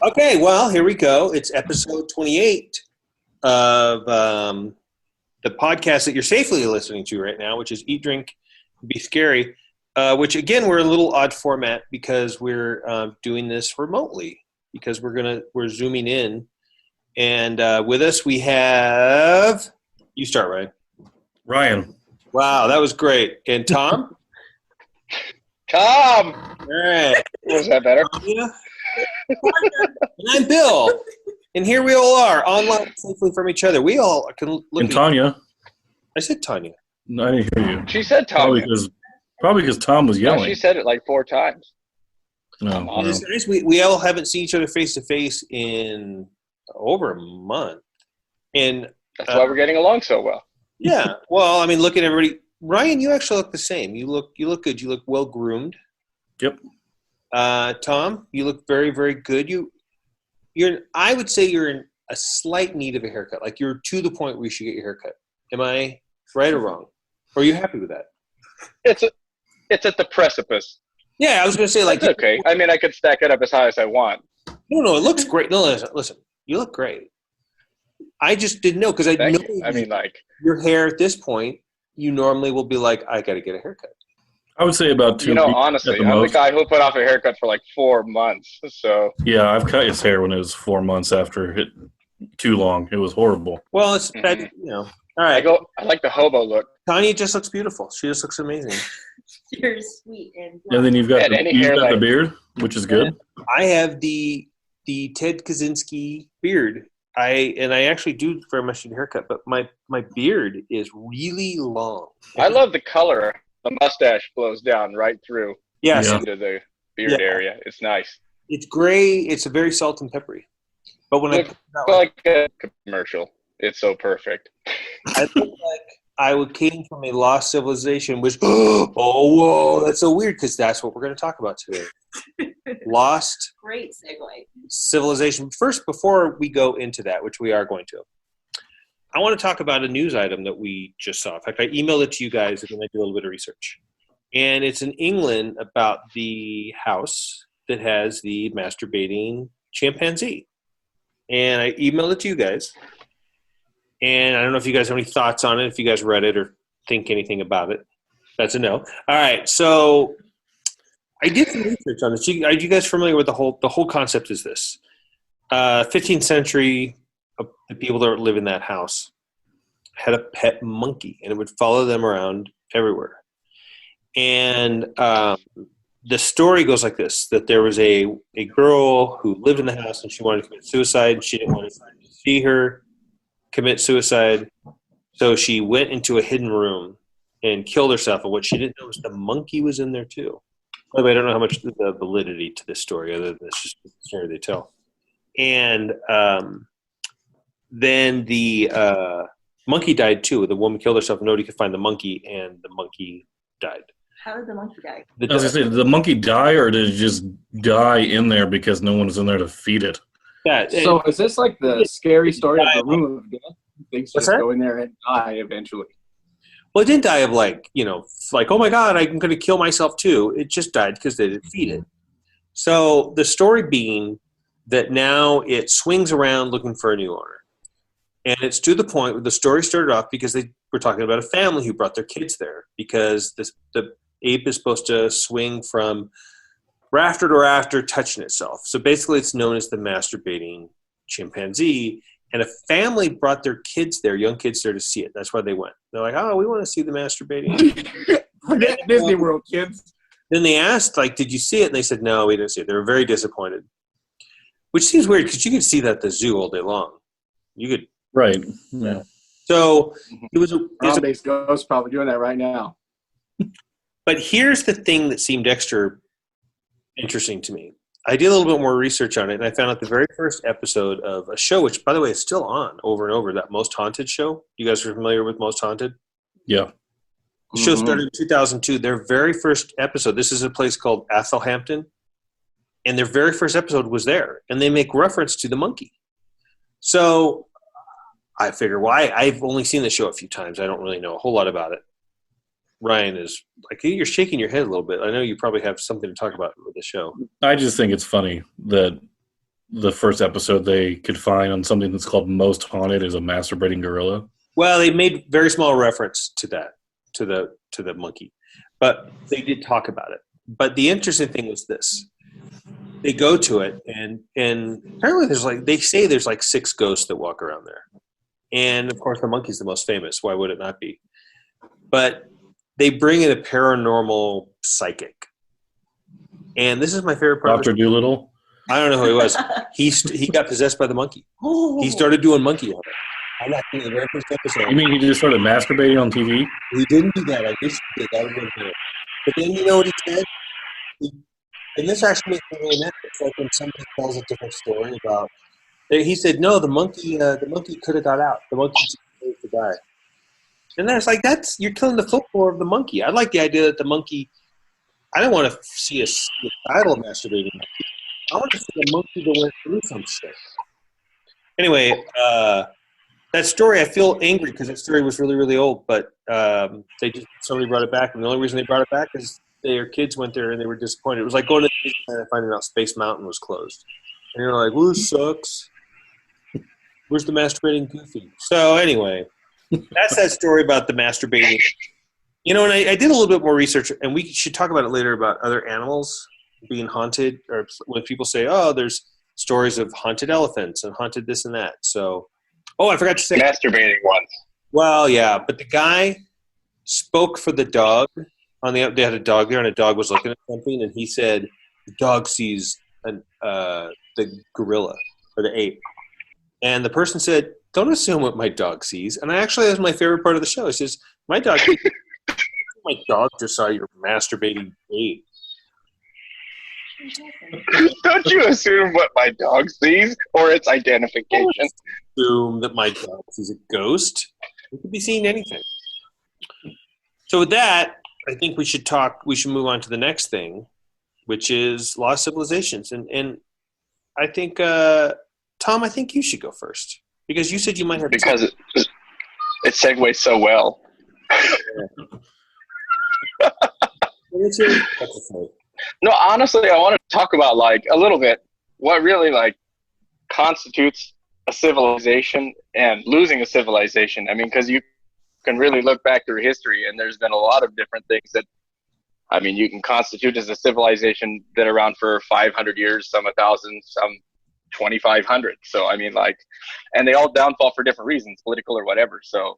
Okay, well, here we go. It's episode 28 of the podcast that you're safely listening to right now, which is Eat, Drink, Be Scary, which, again, we're a little odd format because we're doing this remotely because we're Zooming in. And with us we have – you start, Ryan. Ryan. Wow, that was great. And Tom? Tom! All right. Was that better? Yeah. And I'm Bill. And here we all are, online safely from each other. We all can look And Tanya. I said Tanya. No, I didn't hear you. She said Tom. Probably because Tom was yelling. No, she said it like 4 times. No, well. We all haven't seen each other face to face in over a month. And that's why we're getting along so well. Yeah. Well, I mean, look at everybody. Ryan, you actually look the same. You look good. You look well groomed. Yep. Tom, you look very, very good. I would say you're in a slight need of a haircut. Like you're to the point where you should get your haircut. Am I right or wrong? Or are you happy with that? It's at the precipice. Yeah, I was going to say like. It's okay. I mean, I could stack it up as high as I want. No, it looks great. No, listen, you look great. I just didn't know because I know. I mean, like your hair at this point, you normally will be like, I got to get a haircut. I would say about 2 weeks. Honestly, I'm the guy who put off a haircut for like 4 months. So yeah, I've cut his hair when it was 4 months after it too long. It was horrible. Well, it's bad, All right. I like the hobo look. Tanya just looks beautiful. She just looks amazing. You're sweet and then you've got the beard, which is good. I have the Ted Kaczynski beard. I actually do very much need a haircut, but my beard is really long. I love the color. The mustache blows down right through into the beard area. It's nice. It's gray. It's a very salt and peppery. But when like a commercial, it's so perfect. I look like I came from a lost civilization, which whoa, that's so weird because that's what we're going to talk about today. Lost. Great segue. Civilization. First, before we go into that, which we are going to, I want to talk about a news item that we just saw. In fact, I emailed it to you guys and then I did a little bit of research. And it's in England about the house that has the masturbating chimpanzee. And I emailed it to you guys. And I don't know if you guys have any thoughts on it, if you guys read it or think anything about it. That's a no. All right, so I did some research on this. Are you guys familiar with the whole concept is this. 15th century, the people that live in that house had a pet monkey, and it would follow them around everywhere. And the story goes like this, that there was a girl who lived in the house, and she wanted to commit suicide. She didn't want to see her commit suicide, so she went into a hidden room and killed herself. And what she didn't know was the monkey was in there too. By the way, I don't know how much the validity to this story, other than it's just the story they tell. And then the monkey died too. The woman killed herself. Nobody could find the monkey, and the monkey died. How did the monkey die? I was going to say, did the monkey die, or did it just die in there because no one was in there to feed it? Yeah. So is this like the scary story of the room of death? Things just go in there and die eventually. Well, it didn't die of like, oh my God, I'm going to kill myself too. It just died because they didn't feed it. So the story being that now it swings around looking for a new owner. And it's to the point where the story started off because they were talking about a family who brought their kids there because the ape is supposed to swing from rafter to rafter touching itself. So basically it's known as the masturbating chimpanzee. And a family brought their kids there, young kids there to see it. That's why they went. They're like, oh, we want to see the masturbating. Disney World kids. Then they asked, did you see it? And they said, no, we didn't see it. They were very disappointed. Which seems weird because you could see that at the zoo all day long. You could. Right. Yeah. So it was a ghost probably doing that right now. But here's the thing that seemed extra interesting to me. I did a little bit more research on it, and I found out the very first episode of a show, which, by the way, is still on over and over, that Most Haunted show. You guys are familiar with Most Haunted? Yeah. The show started in 2002. Their very first episode, this is a place called Athelhampton, and their very first episode was there, and they make reference to the monkey. So I figure, I've only seen the show a few times. I don't really know a whole lot about it. Ryan is like, you're shaking your head a little bit. I know you probably have something to talk about with the show. I just think it's funny that the first episode they could find on something that's called Most Haunted is a masturbating gorilla. Well, they made very small reference to that, to the monkey, but they did talk about it. But the interesting thing was this: they go to it, and apparently there's like 6 ghosts that walk around there, and of course the monkey's the most famous. Why would it not be? But they bring in a paranormal psychic, and this is my favorite part. Dr. Doolittle. I don't know who he was. He got possessed by the monkey. He started doing monkey on it. I'm not thinking the very first episode. You mean he just started masturbating on TV? He didn't do that. I wish he did. That would have been good. But then you know what he said? And this actually makes me really mad. It's like when somebody tells a different story about. He said, no, the monkey could have got out. The monkey deserved to die. And then it's like, you're killing the folklore of the monkey. I like the idea that the monkey. I don't want to see a idol masturbating monkey. I want to see a monkey that went through some shit. Anyway, that story, I feel angry because that story was really, really old, but somebody brought it back, and the only reason they brought it back is their kids went there and they were disappointed. It was like going to Disneyland and finding out Space Mountain was closed. And you're like, "Well, this sucks. Where's the masturbating Goofy?" So anyway, that's that story about the masturbating. You know, and I did a little bit more research, and we should talk about it later about other animals being haunted, or when people say, "Oh, there's stories of haunted elephants and haunted this and that." So, I forgot to say masturbating ones. Well, yeah, but the guy spoke for the dog. They had a dog there, and a dog was looking at something, and he said the dog sees the gorilla or the ape, and the person said, "Don't assume what my dog sees." And that was my favorite part of the show. It says, "My dog just saw your masturbating ape." Don't you assume what my dog sees or its identification? Assume that my dog sees a ghost. It could be seeing anything. So with that, I think we should move on to the next thing, which is lost civilizations. And I think, Tom, I think you should go first because you said you might have. Because it segues so well. No, honestly, I want to talk about a little bit what really constitutes a civilization and losing a civilization. I mean, because you can really look back through history, and there's been a lot of different things that, I mean, you can constitute as a civilization that are around for 500 years, some 1,000, some 2,500. So, I mean, and they all downfall for different reasons, political or whatever. So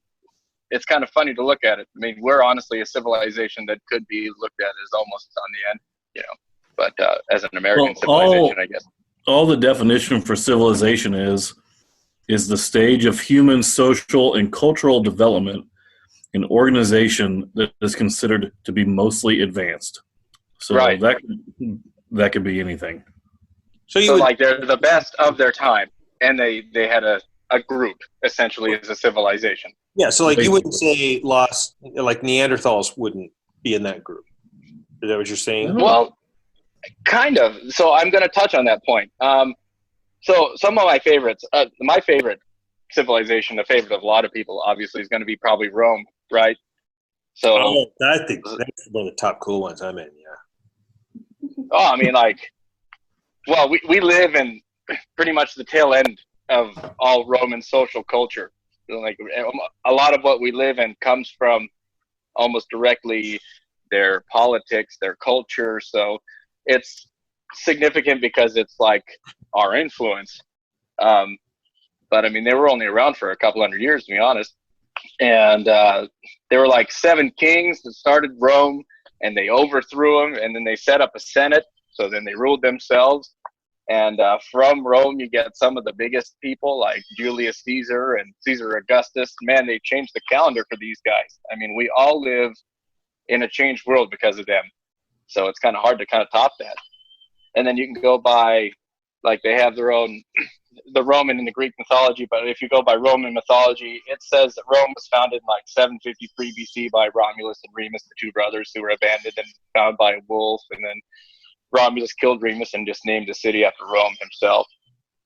it's kind of funny to look at it. I mean, we're honestly a civilization that could be looked at as almost on the end, but as an American civilization, I guess. All the definition for civilization is the stage of human social and cultural development in organization that is considered to be mostly advanced. So right. that could be anything. So they're the best of their time, and they had a group essentially as a civilization. Yeah, so you wouldn't say lost, Neanderthals wouldn't be in that group. Is that what you're saying? Well, kind of. So I'm going to touch on that point. So some of my favorites, my favorite civilization, a favorite of a lot of people, obviously, is going to be probably Rome, right? So I think that's one of the top cool ones I'm in, yeah. Oh, I mean, we live in pretty much the tail end of all Roman social culture. A lot of what we live in comes from almost directly their politics, their culture. So it's significant because it's our influence. But I mean, they were only around for a couple hundred years, to be honest. And there were 7 kings that started Rome, and they overthrew them, and then they set up a senate. So then they ruled themselves. And from Rome, you get some of the biggest people like Julius Caesar and Caesar Augustus. Man, they changed the calendar for these guys. I mean, we all live in a changed world because of them. So it's kind of hard to top that. And then you can go by, they have their own, the Roman and the Greek mythology. But if you go by Roman mythology, it says that Rome was founded in 753 BC by Romulus and Remus, the 2 brothers who were abandoned and found by a wolf. And then Romulus killed Remus and just named the city after Rome himself.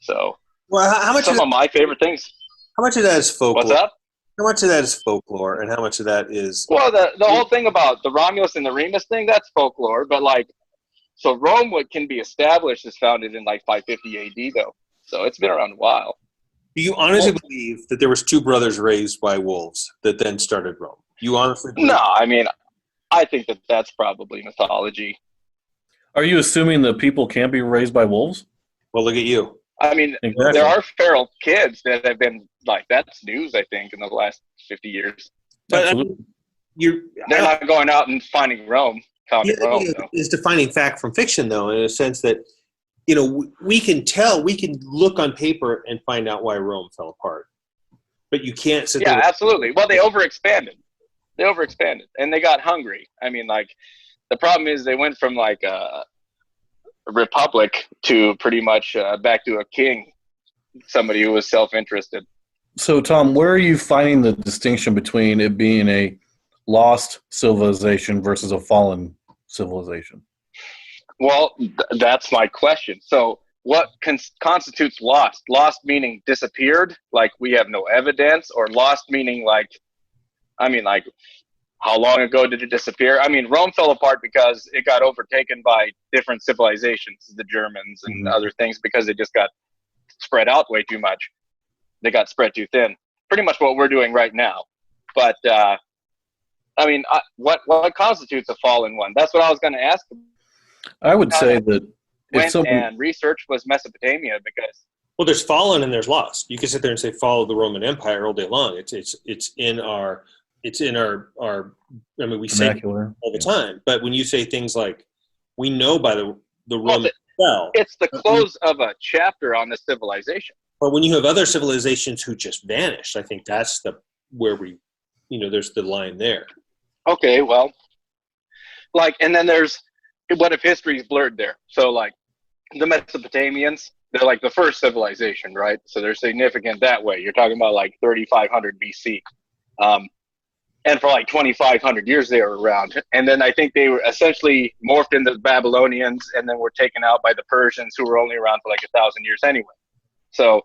So, how much of my favorite things. How much of that is folklore? What's up? How much of that is folklore, and how much of that is? Well, the whole thing about the Romulus and the Remus thing, that's folklore. But So Rome, what can be established, is founded in like 550 AD, though. So it's been around a while. Do you honestly believe that there was two brothers raised by wolves that then started Rome? You honestly believe? No, I mean, I think that that's probably mythology. Are you assuming that people can't be raised by wolves? Well, look at you. I mean, Exactly. there are feral kids that have been like, that's news, I think, in the last 50 years. But Absolutely. They're not going out and finding Rome. Founding Rome, though. Is defining fact from fiction, though, in a sense that, you know, we can tell, we can look on paper and find out why Rome fell apart. But you can't sit there. Yeah, absolutely. Well, they overexpanded. And they got hungry. I mean, like, the problem is they went from like a republic to pretty much back to a king, somebody who was self-interested. So, Tom, where are you finding the distinction between it being a lost civilization versus a fallen civilization? Well, that's my question. So what constitutes lost? Lost meaning disappeared, like we have no evidence, or lost meaning like, I mean, like, how long ago did it disappear? I mean, Rome fell apart because it got overtaken by different civilizations, the Germans and other things, because it just got spread out way too much. They got spread too thin. Pretty much what we're doing right now. But, I mean, what constitutes a fallen one? That's what I was going to ask. I would say that if and research was Mesopotamia, because Well, there's fallen and there's lost. You can sit there and say follow the Roman Empire all day long. It's in our I mean, we say it all the time. But when you say things like, we know by the Roman fell, it's the close of a chapter on the civilization. But when you have other civilizations who just vanished, I think that's where we, you know, there's the line there. Okay, well, like, and then there's, what if history is blurred there? So, like, the Mesopotamians, they're like the first civilization, right? So they're significant that way. You're talking about like 3,500 BC. And for like 2,500 years they were around. And then I think they were essentially morphed into the Babylonians and then were taken out by the Persians, who were only around for like 1,000 years anyway. So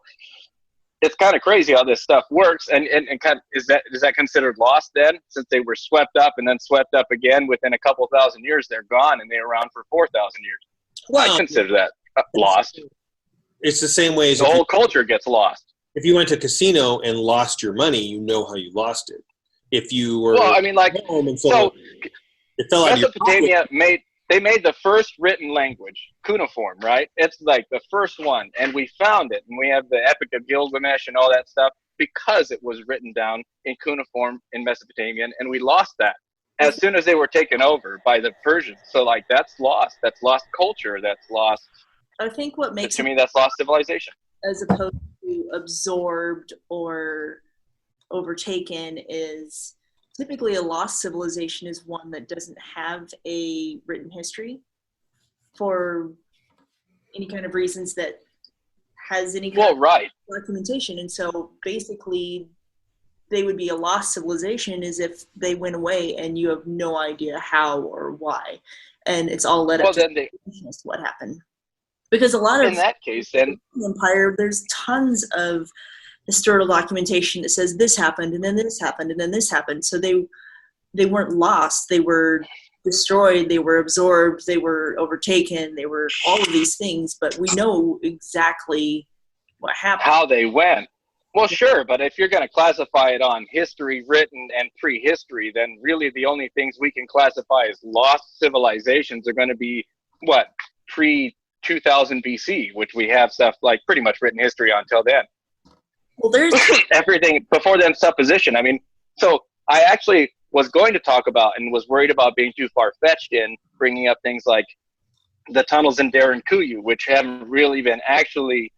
it's kind of crazy how this stuff works. And kind of, is that considered lost then? Since they were swept up and then swept up again within a couple thousand years, they're gone and they're around for 4,000 years. Well, I consider that lost. It's the same way as the whole culture gets lost. If you went to a casino and lost your money, you know how you lost it. If you were well, I mean, like, so it fell out Mesopotamia made the first written language, cuneiform, right? It's like the first one, and we found it, and we have the Epic of Gilgamesh and all that stuff because it was written down in cuneiform in Mesopotamian, and we lost that as soon as they were taken over by the Persians. So, like, that's lost. That's lost culture. That's lost. I think what makes to me that's lost civilization, as opposed to absorbed or overtaken, is typically a lost civilization is one that doesn't have a written history for any kind of reasons that has any kind of documentation. And so basically they would be a lost civilization as if they went away and you have no idea how or why. And it's all led up to what happened. Because a lot of in that case, then empire, there's tons of historical documentation that says this happened and then this happened and then this happened. So they weren't lost. They were destroyed. They were absorbed. They were overtaken. They were all of these things. But we know exactly what happened. How they went. Well, sure. But if you're going to classify it on history written and prehistory, then really the only things we can classify as lost civilizations are going to be what? Pre-2000 BC, which we have stuff like pretty much written history until then. Well, there's everything before then supposition. I mean, so I actually was going to talk about and was worried about being too far-fetched in bringing up things like the tunnels in Kuyu, which haven't really been actually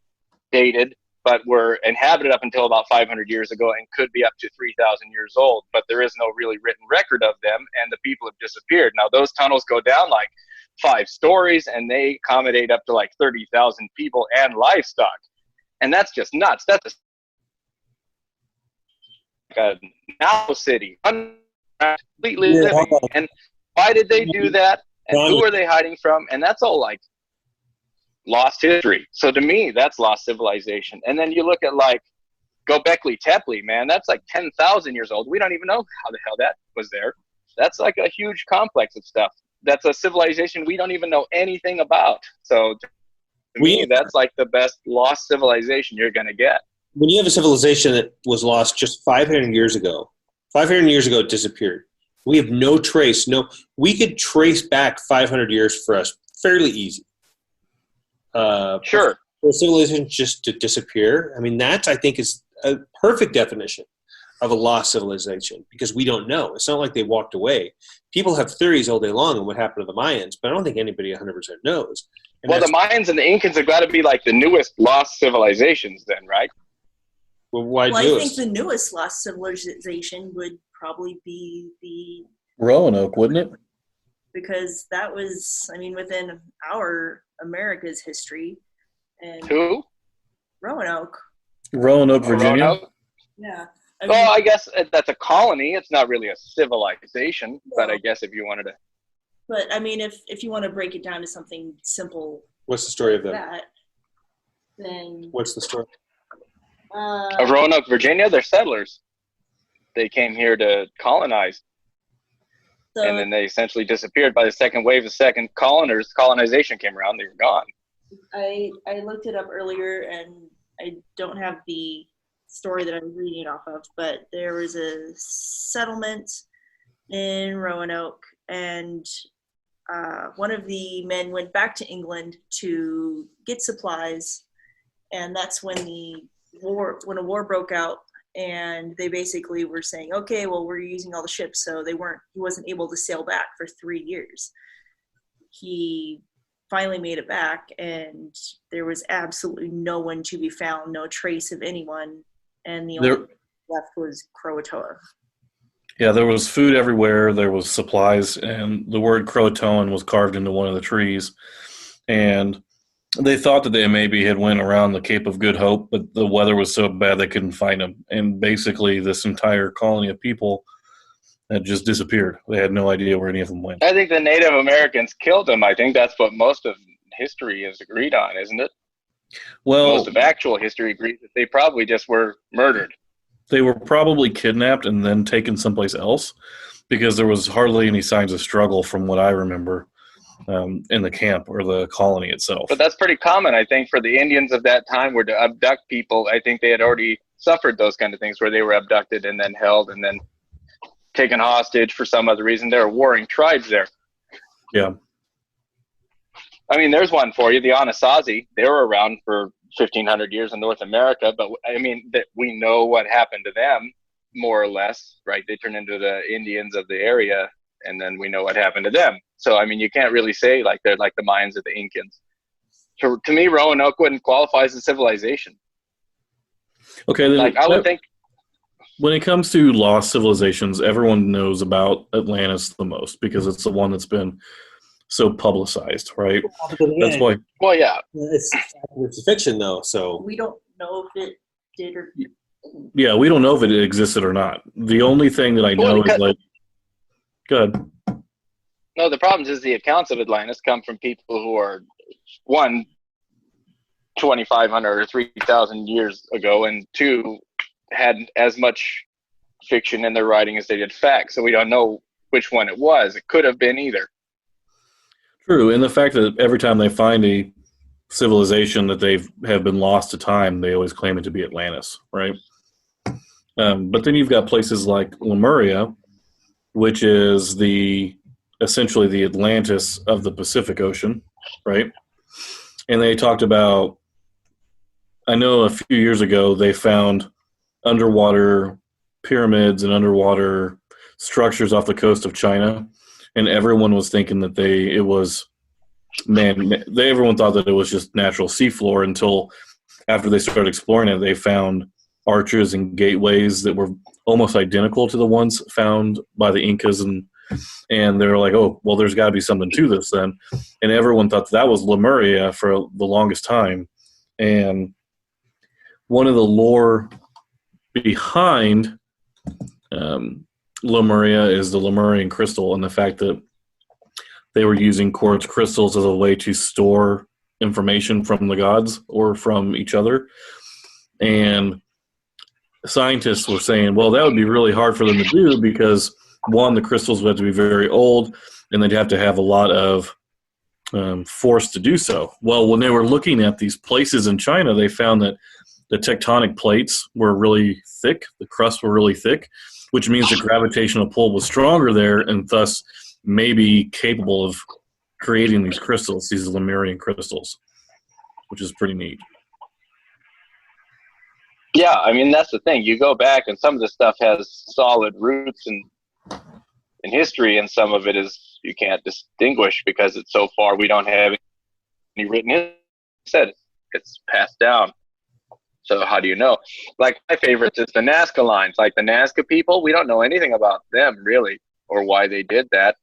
dated, but were inhabited up until about 500 years ago and could be up to 3,000 years old. But there is no really written record of them, and the people have disappeared. Now, those tunnels go down like 5 stories, and they accommodate up to like 30,000 people and livestock. And that's just nuts. That's a now city, completely living. And why did they do that? And who are they hiding from? And that's all like lost history. So to me, that's lost civilization. And then you look at like Göbekli Tepe, man, that's like 10,000 years old. We don't even know how the hell that was there. That's like a huge complex of stuff. that's a civilization we don't even know anything about. So to me, that's like the best lost civilization you're going to get. When you have a civilization that was lost just 500 years ago, 500 years ago it disappeared. We have no trace. We could trace back 500 years for us fairly easy. Sure. For a civilization just to disappear, I mean, that I think is a perfect definition of a lost civilization, because we don't know. It's not like they walked away. People have theories all day long on what happened to the Mayans, but I don't think anybody 100% knows. And well, the Mayans and the Incans have got to be like the newest lost civilizations then, right? Well, I think the newest lost civilization would probably be the Roanoke, wouldn't it? Because that was, I mean, within our America's history. And Who? Roanoke, Virginia. Roanoke? Yeah. Well, I guess that's a colony. It's not really a civilization, but I guess if you wanted to. But I mean, if you want to break it down to something simple, what's the story of them? Then what's the story? Of Roanoke, Virginia, they're settlers. They came here to colonize, and then they essentially disappeared. By the second wave of colonization came around, they were gone. I looked it up earlier, and I don't have the story that I'm reading off of, but there was a settlement in Roanoke, and one of the men went back to England to get supplies, and that's when a war broke out, and they basically were saying, okay, well, we're using all the ships, so he wasn't able to sail back for 3 years. He finally made it back, and there was absolutely no one to be found, no trace of anyone, and the only left was Croatoa. Yeah, there was food everywhere. There was supplies, and the word Croatoan was carved into one of the trees. And they thought that they maybe had went around the Cape of Good Hope, but the weather was so bad they couldn't find them. And basically, this entire colony of people had just disappeared. They had no idea where any of them went. I think the Native Americans killed them. I think that's what most of history is agreed on, isn't it? Well, most of actual history agrees that they probably just were murdered. They were probably kidnapped and then taken someplace else, because there was hardly any signs of struggle from what I remember in the camp or the colony itself. But that's pretty common, I think, for the Indians of that time, were to abduct people. I think they had already suffered those kind of things where they were abducted and then held and then taken hostage for some other reason. There are warring tribes there. Yeah. I mean, there's one for you, the Anasazi. They were around for 1,500 years in North America, but I mean, that we know what happened to them, more or less, right? They turned into the Indians of the area, and then we know what happened to them. So, I mean, you can't really say like they're like the Mayans or the Incans. To me, Roanoke wouldn't qualify as a civilization. Okay, then like I would think. When it comes to lost civilizations, everyone knows about Atlantis the most because it's the one that's been so publicized, right? That's why. Well, yeah. It's fiction, though, so we don't know if it did or. Yeah, we don't know if it existed or not. The only thing that I know is like. Good. No, the problem is the accounts of Atlantis come from people who are 2,500 or 3,000 years ago, and 2, had as much fiction in their writing as they did fact. So we don't know which one it was. It could have been either. True, and the fact that every time they find a civilization that have been lost to time, they always claim it to be Atlantis, right? But then you've got places like Lemuria, which is essentially the Atlantis of the Pacific Ocean, right? And they talked about, I know a few years ago they found underwater pyramids and underwater structures off the coast of China, and everyone was thinking that everyone thought that it was just natural seafloor until after they started exploring it, they found arches and gateways that were almost identical to the ones found by the Incas, and they were like, oh, well, there's got to be something to this then. And everyone thought that was Lemuria for the longest time. And one of the lore behind Lemuria is the Lemurian crystal, and the fact that they were using quartz crystals as a way to store information from the gods or from each other. And scientists were saying, well, that would be really hard for them to do because, one, the crystals would have to be very old, and they'd have to have a lot of force to do so. Well, when they were looking at these places in China, they found that the tectonic plates were really thick, the crusts were really thick, which means the gravitational pull was stronger there, and thus maybe capable of creating these crystals, these Lemurian crystals, which is pretty neat. Yeah, I mean, that's the thing. You go back, and some of this stuff has solid roots in history, and some of it is you can't distinguish because it's so far. We don't have any written history. Said it's passed down. So how do you know? Like my favorites is the Nazca lines. Like the Nazca people, we don't know anything about them really, or why they did that,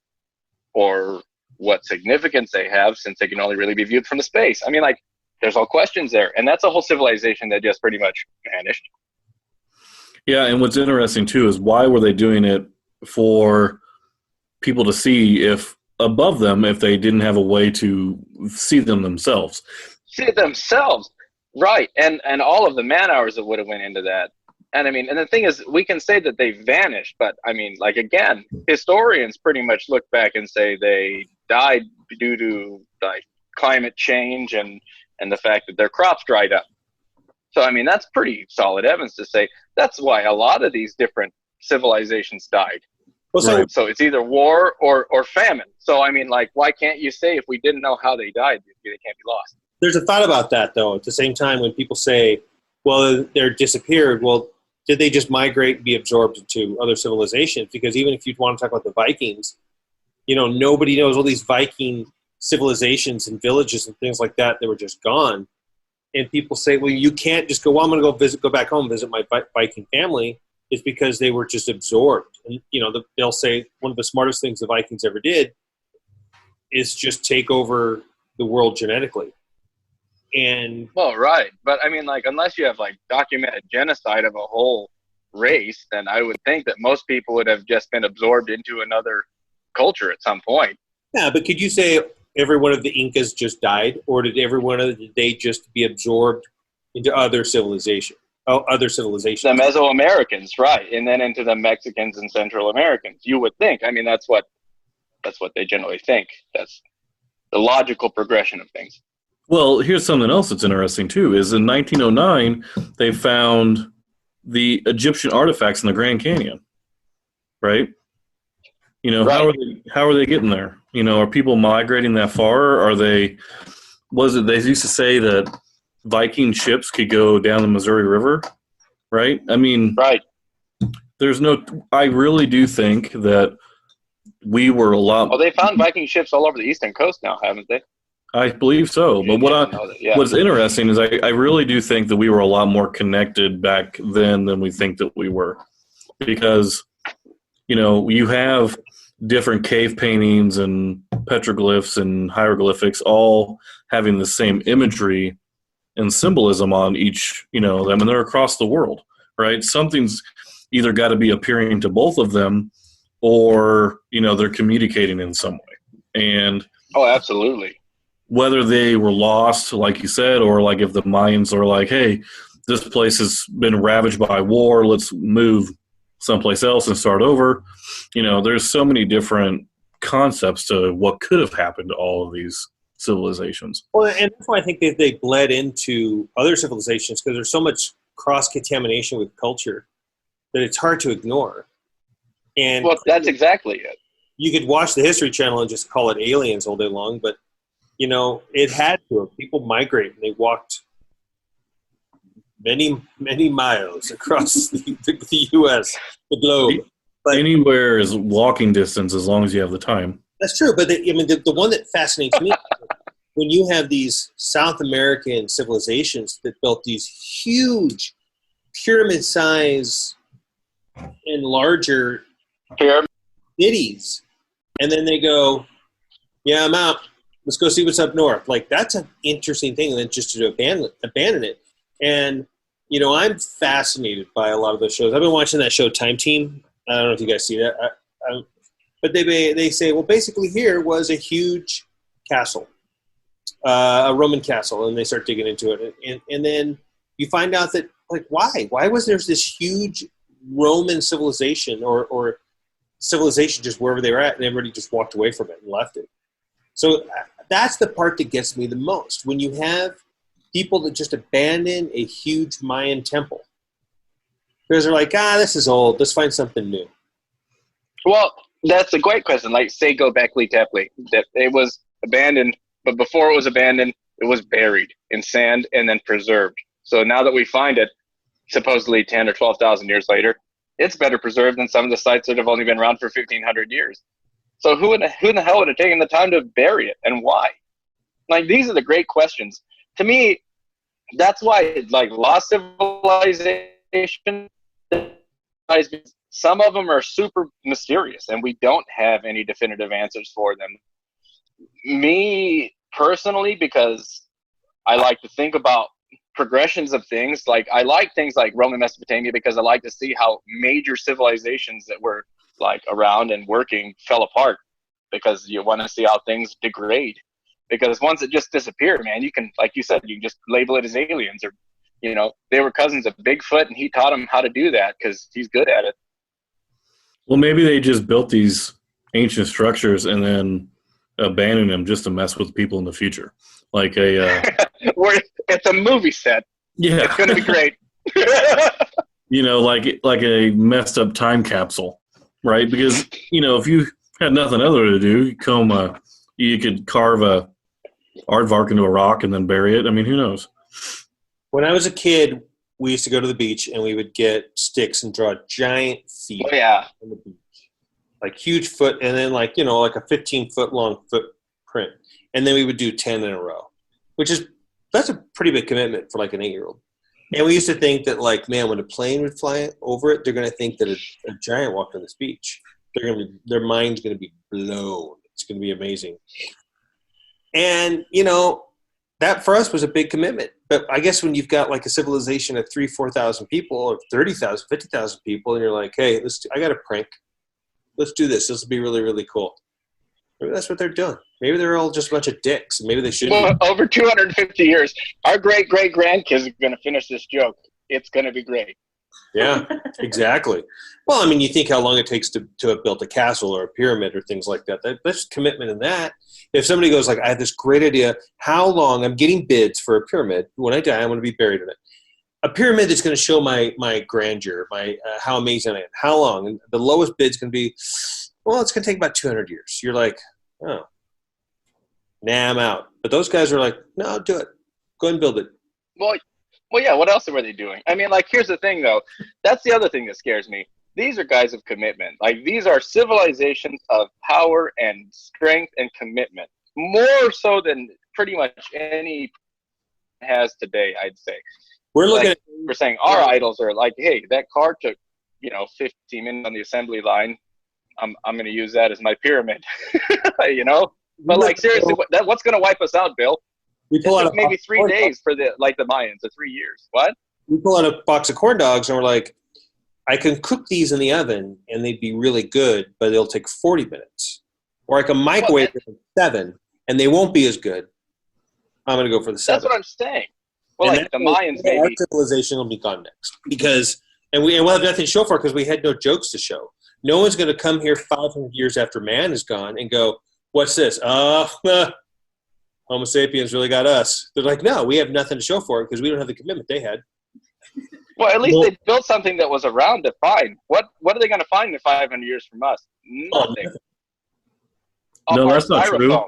or what significance they have, since they can only really be viewed from the space. I mean, like, there's all questions there, and that's a whole civilization that just pretty much vanished. Yeah, and what's interesting too is why were they doing it for people to see if above them if they didn't have a way to see them themselves? See it themselves, right? And all of the man hours that would have went into that. And I mean, and the thing is, we can say that they vanished, but I mean, like again, historians pretty much look back and say they died due to like climate change and the fact that their crops dried up. So, I mean, that's pretty solid evidence to say that's why a lot of these different civilizations died. Well, so, So it's either war or famine. So, I mean, like, why can't you say if we didn't know how they died, they can't be lost? there's a thought about that, though, at the same time when people say, well, they're disappeared. Well, did they just migrate and be absorbed into other civilizations? Because even if you want to talk about the Vikings, you know, nobody knows all these Viking civilizations and villages and things like that were just gone. And people say, well, you can't just go, well, I'm going to go back home, visit my Viking family. It's because they were just absorbed. And, you know, they'll say one of the smartest things the Vikings ever did is just take over the world genetically. And well, right. But I mean, like, unless you have like documented genocide of a whole race, then I would think that most people would have just been absorbed into another culture at some point. yeah, but could you say every one of the Incas just died, or did they just be absorbed into other civilizations? The Mesoamericans, right, and then into the Mexicans and Central Americans. You would think. I mean, that's what they generally think. That's the logical progression of things. Well, here's something else that's interesting too. Is in 1909 they found the Egyptian artifacts in the Grand Canyon, right? You know, right. how are they getting there? You know, are people migrating that far? Are they? They used to say that Viking ships could go down the Missouri River, right? I mean, right. I really do think that we were a lot. Well, they found Viking ships all over the eastern coast now, haven't they? I believe so. But what's interesting is I really do think that we were a lot more connected back then than we think that we were. Because, you know, you have different cave paintings and petroglyphs and hieroglyphics all having the same imagery and symbolism on each, you know, them, and they're across the world, right? Something's either got to be appearing to both of them or, you know, they're communicating in some way. And oh, absolutely. Whether they were lost, like you said, or like if the Mayans are like, hey, this place has been ravaged by war, let's move someplace else and start over. You know, there's so many different concepts to what could have happened to all of these civilizations. Well, and that's why I think they bled into other civilizations, because there's so much cross-contamination with culture that it's hard to ignore. And well, that's exactly it. You could watch the History Channel and just call it aliens all day long, but you know, it had to. People migrate, and they walked many, many miles across the U.S., the globe. But anywhere is walking distance as long as you have the time. That's true. But the one that fascinates me, when you have these South American civilizations that built these huge pyramid-size and larger cities, and then they go, yeah, I'm out. Let's go see what's up north. Like, that's an interesting thing, and then just to abandon it. And, you know, I'm fascinated by a lot of those shows. I've been watching that show Time Team. I don't know if you guys see that. But they say, well, basically here was a huge castle, a Roman castle, and they start digging into it. And then you find out that, like, why? Why was there this huge Roman civilization or civilization just wherever they were at, and everybody just walked away from it and left it. So that's the part that gets me the most. When you have people that just abandon a huge Mayan temple because they're like, this is old. Let's find something new. Well, that's a great question. Like, say Göbekli Tepe, that it was abandoned, but before it was abandoned, it was buried in sand and then preserved. So now that we find it, supposedly 10 or 12,000 years later, it's better preserved than some of the sites that have only been around for 1,500 years. So who in the hell would have taken the time to bury it, and why? Like, these are the great questions. To me, that's why, like, lost civilization, some of them are super mysterious, and we don't have any definitive answers for them. Me, personally, because I like to think about progressions of things, like, I like things like Roman Mesopotamia because I like to see how major civilizations that were, like, around and working fell apart, because you want to see how things degrade. Because once it just disappeared, man, you can, like you said, you can just label it as aliens, or, you know, they were cousins of Bigfoot and he taught them how to do that because he's good at it. Well, maybe they just built these ancient structures and then abandoned them just to mess with people in the future. Like It's a movie set. Yeah. It's going to be great. You know, like a messed up time capsule, right? Because, you know, if you had nothing other to do, you could carve a aardvark into a rock and then bury it. I mean, who knows? When I was a kid, we used to go to the beach and we would get sticks and draw giant feet on the beach. Like huge foot, and then like a 15-foot long footprint. And then we would do 10 in a row, that's a pretty big commitment for like an 8-year-old. And we used to think that, like, man, when a plane would fly over it, they're going to think that a giant walked on this beach. Their mind's going to be blown. It's going to be amazing. And, you know, that for us was a big commitment. But I guess when you've got like a civilization of 3,000-4,000 people, or 30,000, 50,000 people, and you're like, hey, I got a prank. Let's do this. This will be really, really cool. Maybe that's what they're doing. Maybe they're all just a bunch of dicks. And maybe they shouldn't. Well, over 250 years, our great-great-grandkids are going to finish this joke. It's going to be great. Yeah, exactly. Well, I mean, you think how long it takes to have built a castle or a pyramid or things like that. There's commitment in that. If somebody goes like, I have this great idea, how long, I'm getting bids for a pyramid. When I die, I want to be buried in it. A pyramid that's going to show my grandeur, how amazing I am. How long? And the lowest bid's going to be, well, it's going to take about 200 years. You're like, oh, nah, I'm out. But those guys are like, no, do it. Go ahead and build it. Well, yeah, what else were they doing? I mean, like, here's the thing, though. That's the other thing that scares me. These are guys of commitment. Like, these are civilizations of power and strength and commitment. More so than pretty much any has today, I'd say. We're looking we're saying our idols are like, hey, that car took, 15 minutes on the assembly line. I'm going to use that as my pyramid, But, like, seriously, what's going to wipe us out, Bill? It took maybe 3 days for the Mayans, or 3 years. What? We pull out a box of corn dogs and we're like, I can cook these in the oven and they'd be really good, but they'll take 40 minutes. Or I can microwave them in 7 and they won't be as good. I'm going to go for the 7. That's what I'm saying. Well, like the Mayans, maybe. Our civilization will be gone next. And we'll have nothing to show for it because we had no jokes to show. No one's going to come here 500 years after man is gone and go, what's this? Homo sapiens really got us. They're like, no, we have nothing to show for it because we don't have the commitment they had. Well, at least they built something that was around to find. What are they going to find in 500 years from us? Nothing. No, that's not true.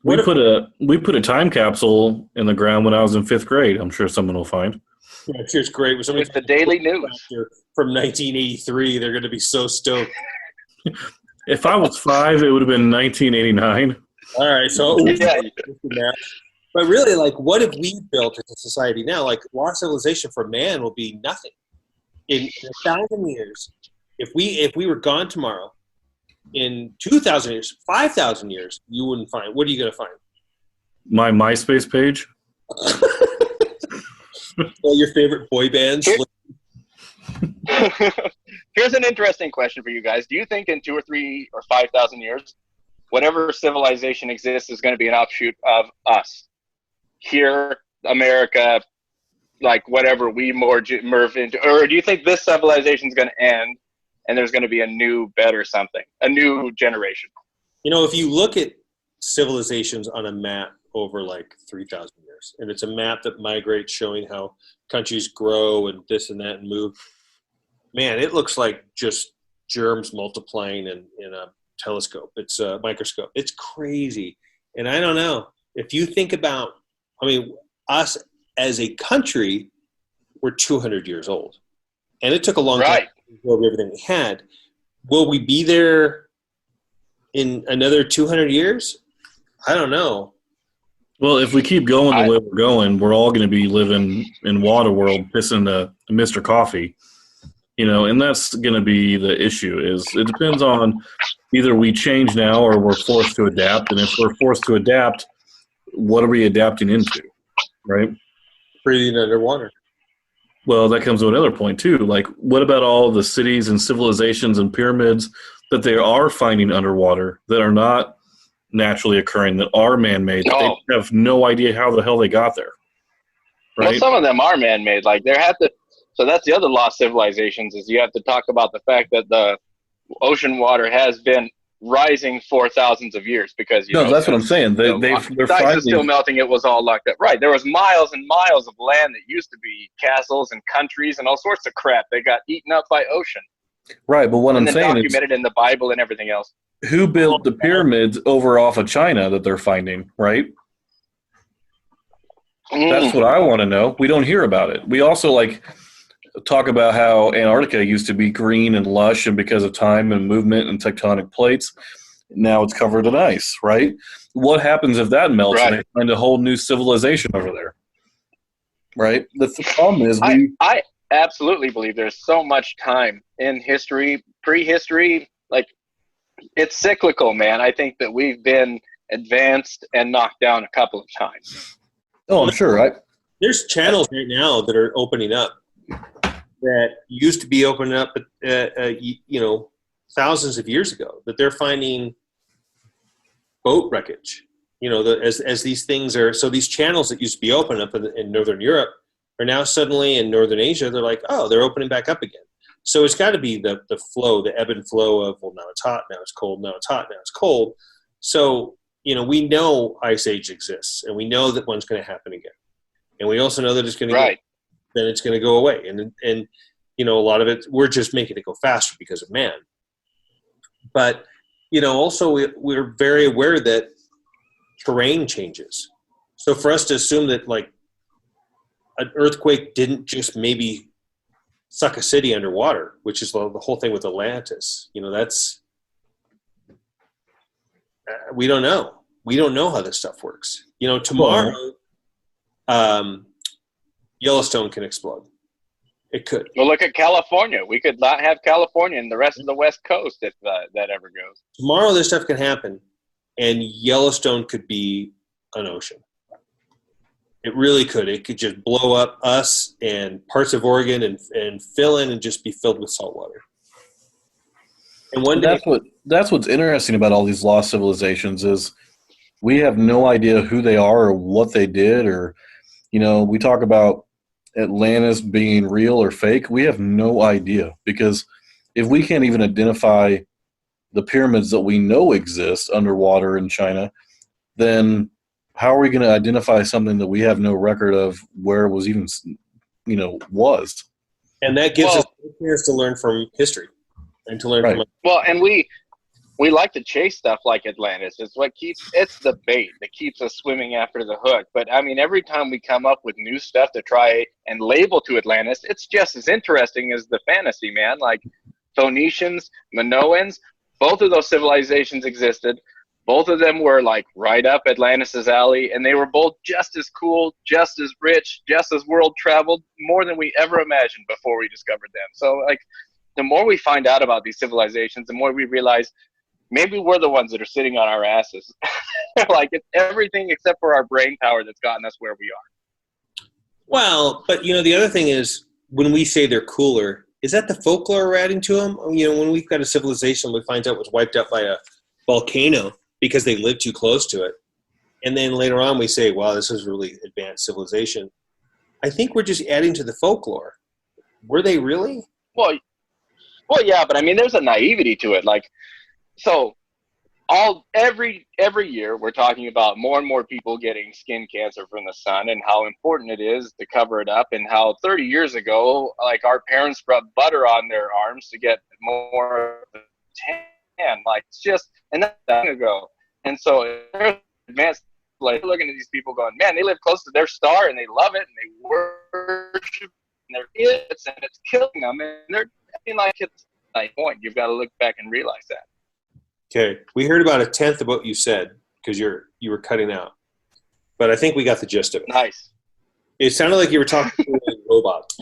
We put a time capsule in the ground when I was in 5th grade. I'm sure someone will find. Yeah, it's great. With the Daily News from 1983, they're going to be so stoked. If I was 5, it would have been 1989. All right, so but really, like, what have we built as a society now? Like, lost civilization for man will be nothing in 1,000 years. If we were gone tomorrow, in 2,000 years, 5,000 years, you wouldn't find. What are you going to find? My MySpace page. All your favorite boy bands. Here's an interesting question for you guys. Do you think in 2 or 3 or 5,000 years, whatever civilization exists is going to be an offshoot of us? Here, America, like whatever we merge into, or do you think this civilization is going to end and there's going to be a new, better something, a new generation. If you look at civilizations on a map over like 3,000 years, and it's a map that migrates showing how countries grow and this and that and move, man, it looks like just germs multiplying in a telescope. It's a microscope. It's crazy. And I don't know. If you think about, us as a country, we're 200 years old. And it took a long time to absorb everything we had. Will we be there in another 200 years? I don't know. Well, if we keep going the way we're going, we're all going to be living in Waterworld, pissing to Mr. Coffee. And that's going to be the issue. Is it depends on either we change now or we're forced to adapt. And if we're forced to adapt, what are we adapting into, right? Breathing underwater. Well, that comes to another point too. Like, what about all the cities and civilizations and pyramids that they are finding underwater that are not naturally occurring, that are man-made? That they have no idea how the hell they got there. Right? Well, some of them are man-made. Like so that's the other lost civilizations, is you have to talk about the fact that the ocean water has been rising for thousands of years because that's what I'm saying. They're ice is still melting. It was all locked up. Right. There was miles and miles of land that used to be castles and countries and all sorts of crap. They got eaten up by ocean. Right, but what I'm saying is documented in the Bible and everything else. Who built the pyramids over off of China that they're finding, right? That's what I want to know. We don't hear about it. We also talk about how Antarctica used to be green and lush, and because of time and movement and tectonic plates, now it's covered in ice, right? What happens if that melts and they find a whole new civilization over there, right? The problem is I absolutely believe there's so much time in history, prehistory, it's cyclical, man. I think that we've been advanced and knocked down a couple of times. Oh, I'm sure, right? There's channels right now that are opening up that used to be opening up, thousands of years ago, that they're finding boat wreckage. As these things are, so these channels that used to be open up in Northern Europe are now suddenly in Northern Asia. They're like, they're opening back up again. So it's got to be the flow, the ebb and flow of, well, now it's hot, now it's cold, now it's hot, now it's cold. So, we know Ice Age exists, and we know that one's going to happen again. And we also know that it's going to then it's going to go away. And a lot of it, we're just making it go faster because of man. But, also we're very aware that terrain changes. So for us to assume that, an earthquake didn't just maybe suck a city underwater, which is the whole thing with Atlantis. That's we don't know. We don't know how this stuff works. Tomorrow, Yellowstone can explode. It could. Well, look at California. We could not have California and the rest of the West Coast if that ever goes. Tomorrow, this stuff can happen, and Yellowstone could be an ocean. It really could. It could just blow up us and parts of Oregon and fill in and just be filled with salt water. And one day, that's what's interesting about all these lost civilizations is we have no idea who they are or what they did, or we talk about Atlantis being real or fake. We have no idea, because if we can't even identify the pyramids that we know exist underwater in China, then how are we going to identify something that we have no record of where it was even, was? And that gives us a chance to learn from history and to learn from. Well, and we like to chase stuff like Atlantis. It's the bait that keeps us swimming after the hook. But every time we come up with new stuff to try and label to Atlantis, it's just as interesting as the fantasy, man. Like Phoenicians, Minoans, both of those civilizations existed. Both of them were right up Atlantis' alley, and they were both just as cool, just as rich, just as world traveled, more than we ever imagined before we discovered them. So the more we find out about these civilizations, the more we realize maybe we're the ones that are sitting on our asses. It's everything except for our brain power that's gotten us where we are. Well, but the other thing is, when we say they're cooler, is that the folklore we're adding to them? When we've got a civilization we find out was wiped out by a volcano because they lived too close to it, and then later on we say, wow, this is really advanced civilization. I think we're just adding to the folklore. Were they really? Well, Well, yeah, but I mean, there's a naivety to it. Like, so every year we're talking about more and more people getting skin cancer from the sun and how important it is to cover it up, and how 30 years ago, like, our parents rubbed butter on their arms to get more tan. Like, it's just, and that's long ago. And so there's advanced, like, looking at these people going, man, they live close to their star and they love it and they worship and they're kids, and it's killing them, and they're, I mean, like, it's a point. You've got to look back and realize that. Okay, we heard about a tenth of what you said because you were cutting out, but I think we got the gist of it. Nice. It sounded like you were talking to a robot,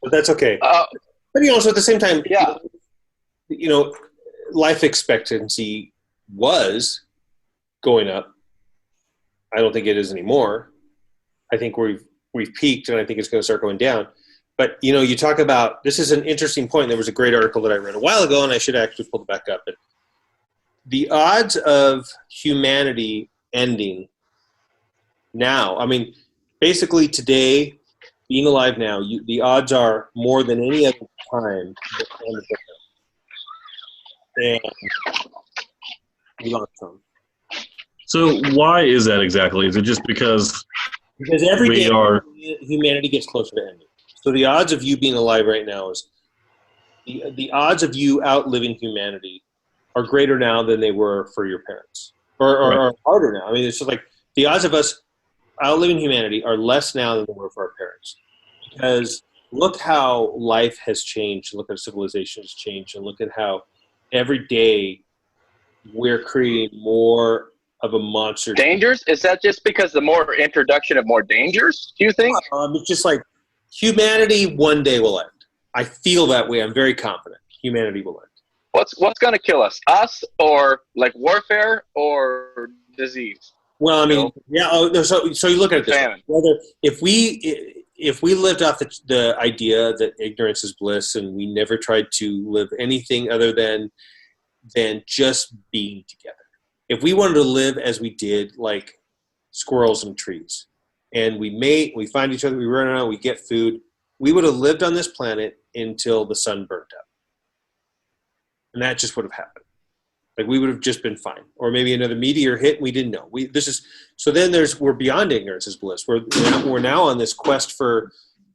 but that's okay. But also at the same time, yeah, life expectancy was going up. I don't think it is anymore. I think we've peaked, and I think it's going to start going down. But, you talk about, this is an interesting point. There was a great article that I read a while ago, and I should actually pull it back up. But the odds of humanity ending now, I mean, basically today, being alive now, the odds are more than any other time. And we lost some. So why is that exactly? Is it just because every day humanity gets closer to ending? So the odds of you being alive right now is the odds of you outliving humanity are greater now than they were for your parents, or are harder now. I mean, it's just like the odds of us outliving humanity are less now than they were for our parents, because look how life has changed, look how civilization has changed, and look at how every day we're creating more of a monster. Dangers? Is that just because the more introduction of more dangers, do you think? It's just like, humanity one day will end. I feel that way. I'm very confident. Humanity will end. What's going to kill us? Us, or like warfare, or disease? Well, I mean, yeah. So you look at it this way. Whether if we lived off the idea that ignorance is bliss, and we never tried to live anything other than just being together. If we wanted to live as we did, like squirrels and trees, and we mate, we find each other, we run around, we get food, we would have lived on this planet until the sun burnt up. And that just would have happened. Like, we would have just been fine. Or maybe another meteor hit and we didn't know. We're beyond ignorance is bliss. We're now on this quest for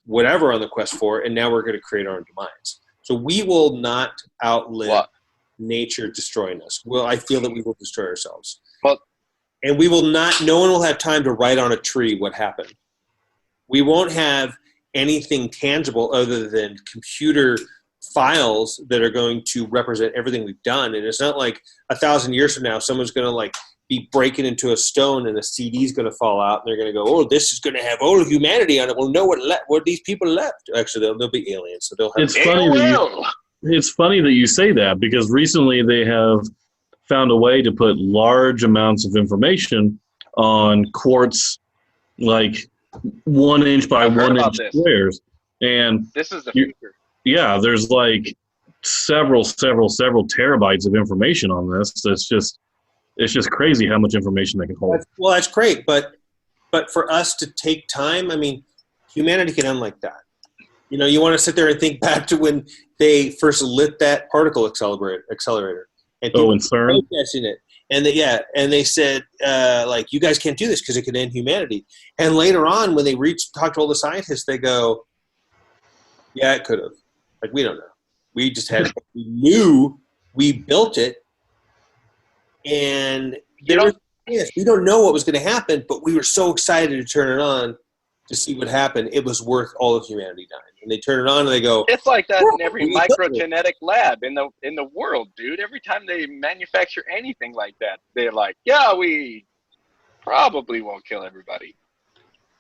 whatever on the quest for, and now we're going to create our own demise. So we will not outlive nature destroying us. Well, I feel that we will destroy ourselves. And we will not, no one will have time to write on a tree what happened. We won't have anything tangible other than computer files that are going to represent everything we've done. And it's not like 1,000 years from now, someone's going to be breaking into a stone and a CD is going to fall out, and they're going to go, oh, this is going to have all of humanity on it. We'll know what these people left. Actually, they'll be aliens. So they'll have. It's funny that you say that, because recently they have found a way to put large amounts of information on quartz, like 1 inch by 1 inch squares. And this is the future. Yeah, there's like several terabytes of information on this. It's just crazy how much information they can hold. Well, that's great, but for us to take time, I mean, humanity can end like that. You want to sit there and think back to when they first lit that particle accelerator. And people in CERN? protesting it. And they said, you guys can't do this because it could end humanity. And later on, when they talk to all the scientists, they go, yeah, it could have. Like, we don't know. We just we knew, we built it, and we don't know what was going to happen, but we were so excited to turn it on to see what happened. It was worth all of humanity dying. And they turn it on and they go, it's like that in every microgenetic lab in the world, dude. Every time they manufacture anything like that, they're like, yeah, we probably won't kill everybody.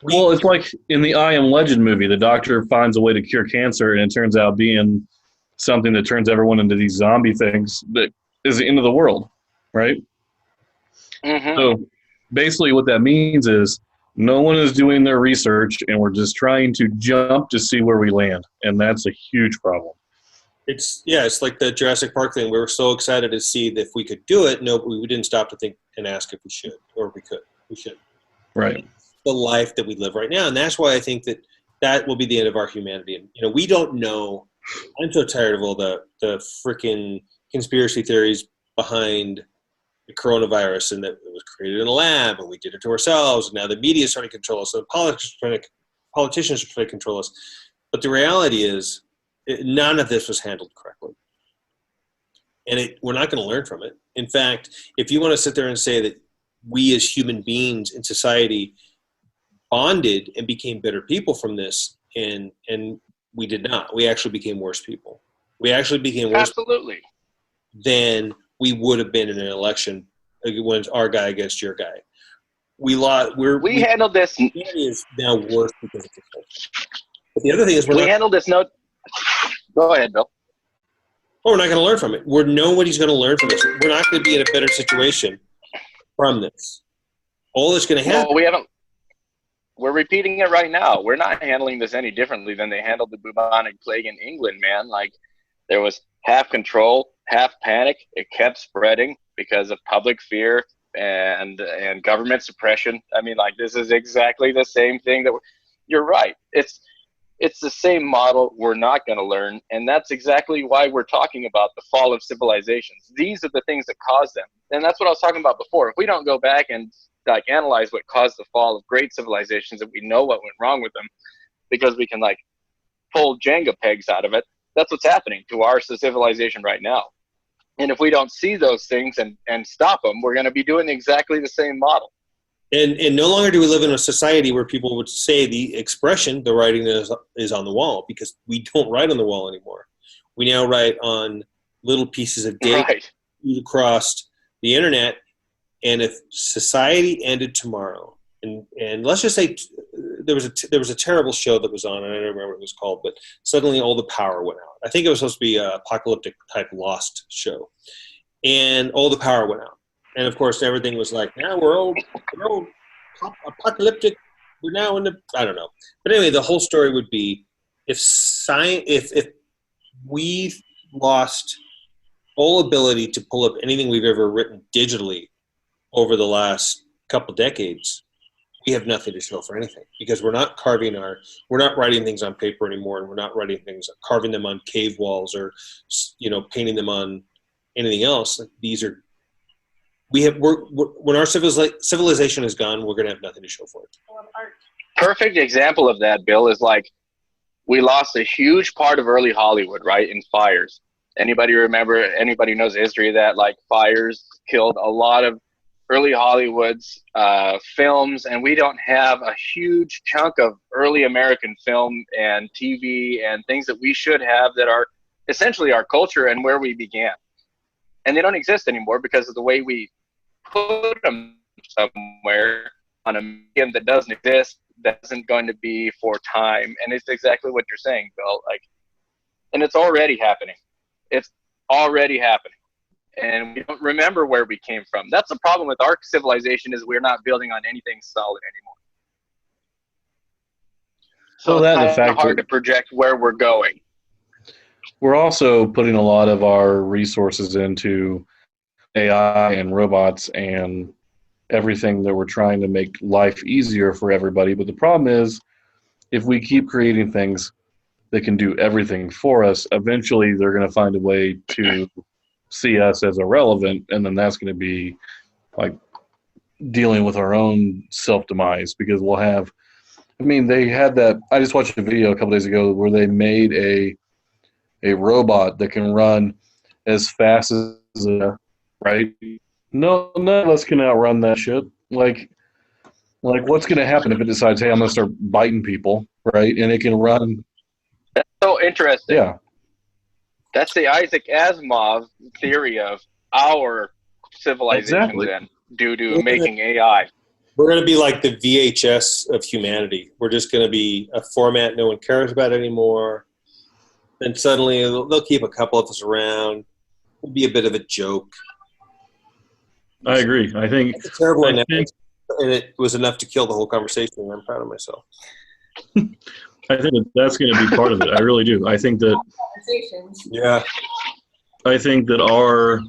Well, it's like in the I Am Legend movie, the doctor finds a way to cure cancer, and it turns out being something that turns everyone into these zombie things that is the end of the world, right? Mm-hmm. So basically what that means is no one is doing their research, and we're just trying to jump to see where we land, and that's a huge problem. It's like the Jurassic Park thing. We were so excited to see that if we could do it. No, we didn't stop to think and ask if we should, or we could. We should. Right. The life that we live right now, and that's why I think that that will be the end of our humanity. And, you know, we don't know. I'm so tired of all the freaking conspiracy theories behind the coronavirus, and that it was created in a lab and we did it to ourselves, and now the media is trying to control us, and politicians are trying to control us. But the reality is, none of this was handled correctly. And we're not going to learn from it. In fact, if you want to sit there and say that we as human beings in society bonded and became better people from this, and we did not. We actually became worse people. We actually became worse Absolutely. than we would have been in an election when it's our guy against your guy. We handled this. It is now worse because of this. But the other thing is we handled this. No, go ahead, Bill. We're not going to learn from it. Nobody's going to learn from this. We're not going to be in a better situation from this. All that's going to happen. Well, we're repeating it right now. We're not handling this any differently than they handled the bubonic plague in England, man. Like, there was half control, half panic. It kept spreading because of public fear and government suppression. I mean, like, this is exactly the same thing you're right. It's the same model we're not going to learn, and that's exactly why we're talking about the fall of civilizations. These are the things that caused them, and that's what I was talking about before. If we don't go back and analyze what caused the fall of great civilizations, and we know what went wrong with them, because we can pull Jenga pegs out of it, that's what's happening to our civilization right now. And if we don't see those things and stop them, we're going to be doing exactly the same model. And no longer do we live in a society where people would say the expression, the writing is on the wall, because we don't write on the wall anymore. We now write on little pieces of data across the internet. And if society ended tomorrow, and let's just say there was a terrible show that was on, and I don't remember what it was called, but suddenly all the power went out. I think it was supposed to be an apocalyptic type Lost show, and all the power went out. And of course, everything was like, now we're old apocalyptic. We're now in the, I don't know. But anyway, the whole story would be if we lost all ability to pull up anything we've ever written digitally over the last couple decades, we have nothing to show for anything, because we're not writing things on paper anymore, and we're not carving them on cave walls, or, you know, painting them on anything else. When our civilization is gone, we're going to have nothing to show for it. Perfect example of that, Bill, is we lost a huge part of early Hollywood, right, in fires. Anybody knows the history of that? Fires killed a lot of early Hollywood's films, and we don't have a huge chunk of early American film and TV and things that we should have that are essentially our culture and where we began. And they don't exist anymore because of the way we put them somewhere on a medium that doesn't exist, that isn't going to be for time. And it's exactly what you're saying, Bill. And it's already happening. It's already happening. And we don't remember where we came from. That's the problem with our civilization, is we're not building on anything solid anymore. So it's kind of hard to project where we're going. We're also putting a lot of our resources into AI and robots and everything that we're trying to make life easier for everybody. But the problem is, if we keep creating things that can do everything for us, eventually they're going to find a way to see us as irrelevant, and then that's going to be dealing with our own self-demise, because we'll have, they had that, I just watched a video a couple days ago where they made a robot that can run as fast as right? No, none of us can outrun that shit. What's going to happen if it decides, hey, I'm going to start biting people, right? And it can run. That's so interesting. Yeah. That's the Isaac Asimov theory of our civilization, then, due to making AI. We're going to be like the VHS of humanity. We're just going to be a format no one cares about anymore. Then suddenly they'll keep a couple of us around. It'll be a bit of a joke. I agree. I think it's a terrible analogy, and it was enough to kill the whole conversation, and I'm proud of myself. I think that's going to be part of it. I really do. I think that. Yeah. I think that our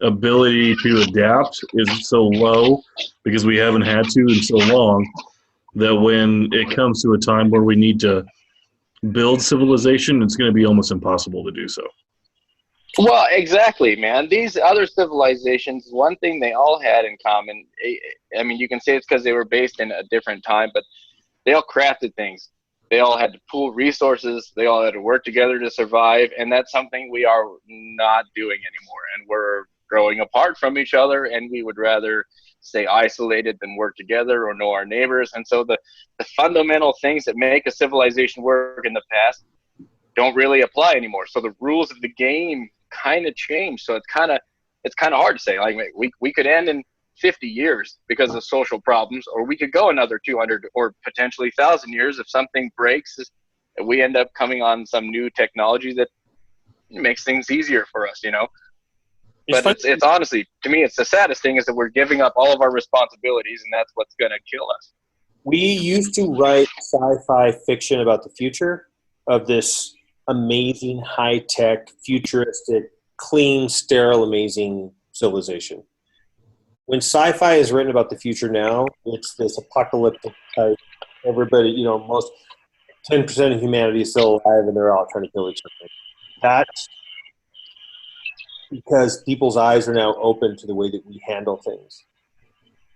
ability to adapt is so low because we haven't had to in so long that when it comes to a time where we need to build civilization, it's going to be almost impossible to do so. Well, exactly, man. These other civilizations, one thing they all had in common, I mean, you can say it's because they were based in a different time, but they all crafted things. They all had to pool resources. They all had to work together to survive. And that's something we are not doing anymore. And we're growing apart from each other, and we would rather stay isolated than work together or know our neighbors. And so the fundamental things that make a civilization work in the past don't really apply anymore. So the rules of the game kind of change. So it's kind of hard to say. Like we could end in 50 years because of social problems, or we could go another 200 or potentially 1,000 years if something breaks. We end up coming on some new technology that makes things easier for us, you know. But it's honestly, to me, it's the saddest thing is that we're giving up all of our responsibilities, and that's what's going to kill us. We used to write sci-fi fiction about the future of this amazing, high-tech, futuristic, clean, sterile, amazing civilization. When sci-fi is written about the future now, it's this apocalyptic type. Everybody, you know, most 10% of humanity is still alive, and they're all trying to kill each other. That's because people's eyes are now open to the way that we handle things.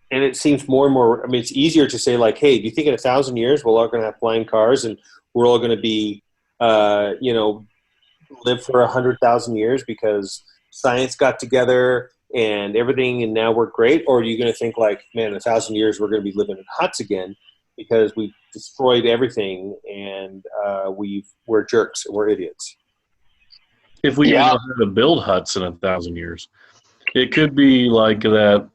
And it seems more and more, I mean, it's easier to say like, hey, do you think in 1,000 years we're all going to have flying cars and we're all going to be, you know, live for 100,000 years because science got together and everything and now we're great? Or are you going to think like, man, in 1,000 years we're going to be living in huts again because we've destroyed everything and we're jerks, we're idiots? If we know how to build huts in 1,000 years, it could be like that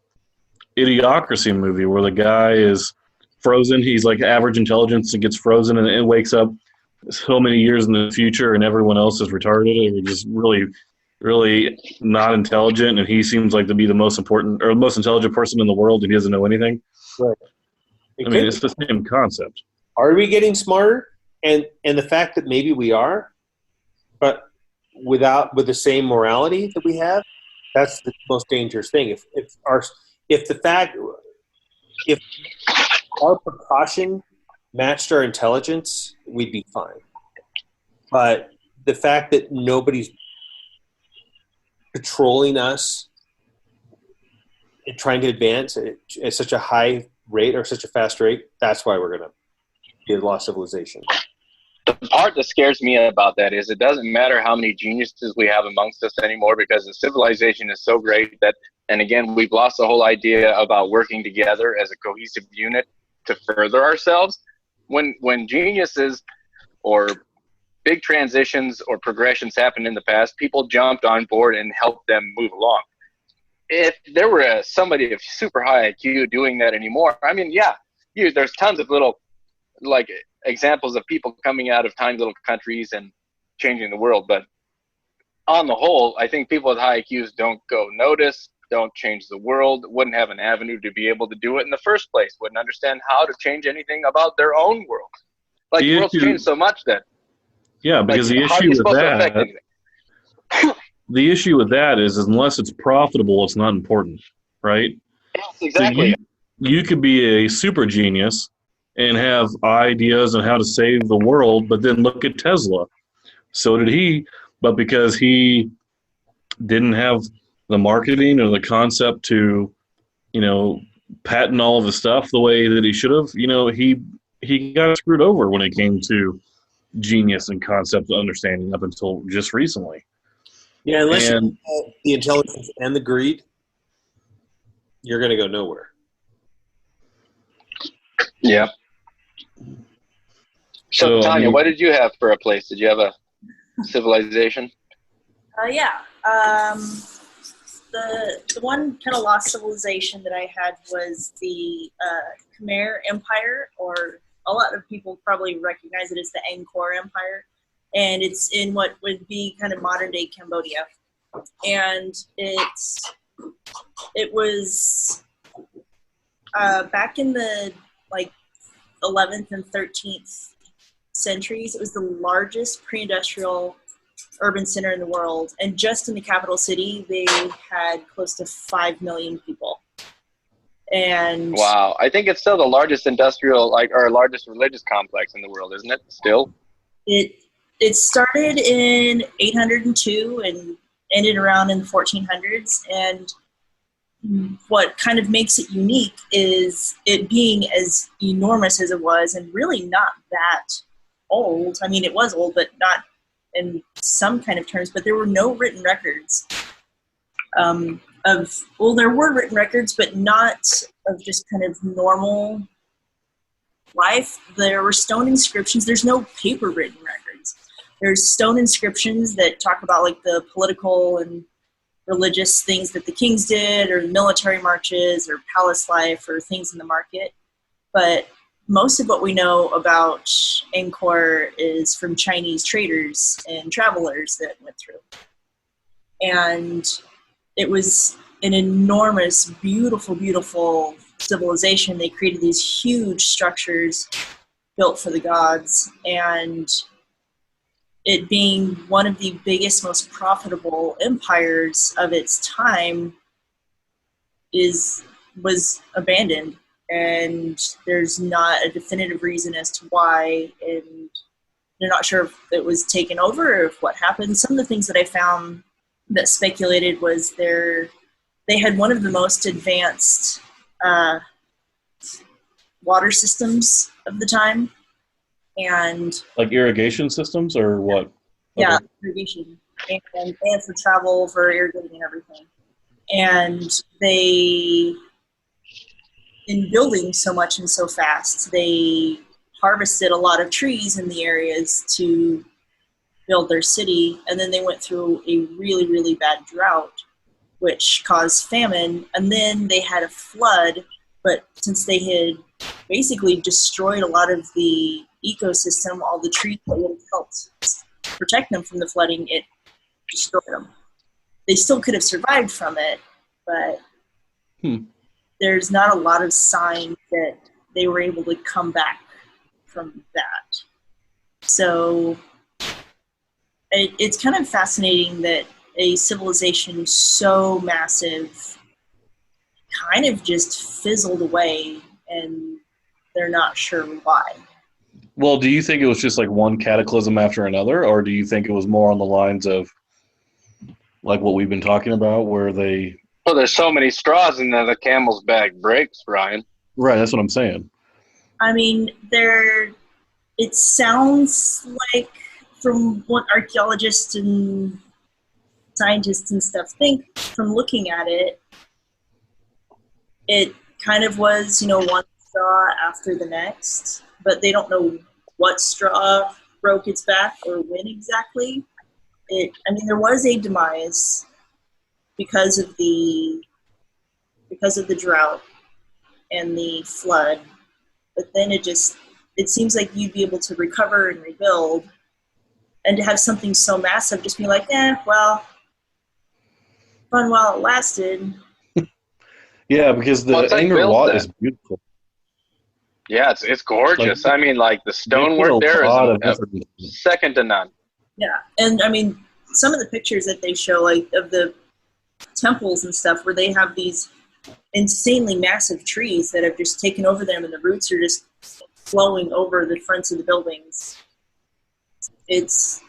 Idiocracy movie where the guy is frozen. He's like average intelligence and gets frozen and wakes up so many years in the future and everyone else is retarded or just really, really not intelligent. And he seems like to be the most important or most intelligent person in the world and he doesn't know anything. Right. I mean, it's the same concept. Are we getting smarter? And the fact that maybe we are, but with the same morality that we have, that's the most dangerous thing. If our precaution matched our intelligence, we'd be fine. But the fact that nobody's patrolling us and trying to advance at such a high rate or such a fast rate, that's why we're going to be a lost civilization. The part that scares me about that is it doesn't matter how many geniuses we have amongst us anymore because the civilization is so great that, and again, we've lost the whole idea about working together as a cohesive unit to further ourselves. When geniuses or big transitions or progressions happened in the past, people jumped on board and helped them move along. If there were somebody of super high IQ doing that anymore, I mean, there's tons of little like examples of people coming out of tiny little countries and changing the world. But on the whole, I think people with high IQs don't go notice, don't change the world, wouldn't have an avenue to be able to do it in the first place, wouldn't understand how to change anything about their own world. Like the world's changed so much that. Yeah, because the issue with that is unless it's profitable, it's not important, right? Yes, exactly. So you could be a super genius and have ideas on how to save the world, but then look at Tesla. So did he, but because he didn't have the marketing or the concept to, you know, patent all of the stuff the way that he should have, you know, he got screwed over when it came to genius and concept understanding up until just recently. Yeah, unless you have the intelligence and the greed, you're going to go nowhere. Yeah. So Tanya, what did you have for a place? Did you have a civilization? The one kind of lost civilization that I had was the Khmer Empire, or a lot of people probably recognize it as the Angkor Empire, and it's in what would be kind of modern day Cambodia, and it was back in the 11th and 13th centuries. It was the largest pre-industrial urban center in the world, and just in the capital city they had close to 5 million people. And Wow, I think it's still the largest industrial, or largest religious complex in the world, isn't it? Still. it started in 802 and ended around in the 1400s. And what kind of makes it unique is it being as enormous as it was, and really not that old. I mean, it was old, but not in some kind of terms. But there were no written records there were written records, but not of just kind of normal life. There were stone inscriptions. There's no paper written records. There's stone inscriptions that talk about like the political and religious things that the kings did, or military marches, or palace life, or things in the market. But most of what we know about Angkor is from Chinese traders and travelers that went through. And it was an enormous, beautiful, beautiful civilization. They created these huge structures built for the gods, and it being one of the biggest, most profitable empires of its time was abandoned, and there's not a definitive reason as to why, and they're not sure if it was taken over or if what happened. Some of the things that I found that speculated was they had one of the most advanced water systems of the time. And like irrigation systems or what? Yeah, Okay. irrigation. And for travel, for irrigating and everything. And they, in building so much and so fast, they harvested a lot of trees in the areas to build their city. And then they went through a really, really bad drought, which caused famine. And then they had a flood, but since they had basically destroyed a lot of the ecosystem, all the trees that would have helped protect them from the flooding, it destroyed them. They still could have survived from it, but there's not a lot of sign that they were able to come back from that. So it's kind of fascinating that a civilization so massive kind of just fizzled away, and they're not sure why. Well, do you think it was just like one cataclysm after another, or do you think it was more on the lines of like what we've been talking about, where they... Well, there's so many straws in there, the camel's back breaks, Ryan. Right, that's what I'm saying. I mean, it sounds like, from what archaeologists and scientists and stuff think, from looking at it, it kind of was, one straw after the next, but they don't know what straw broke its back or when exactly. There was a demise because of the drought and the flood, but then it seems like you'd be able to recover and rebuild, and to have something so massive just be like, well, fun while it lasted. Yeah, because the Angkor Wat is beautiful. Yeah, it's gorgeous. Like the stonework there is second to none. Yeah, and some of the pictures that they show, like of the temples and stuff, where they have these insanely massive trees that have just taken over them, and the roots are just flowing over the fronts of the buildings. It's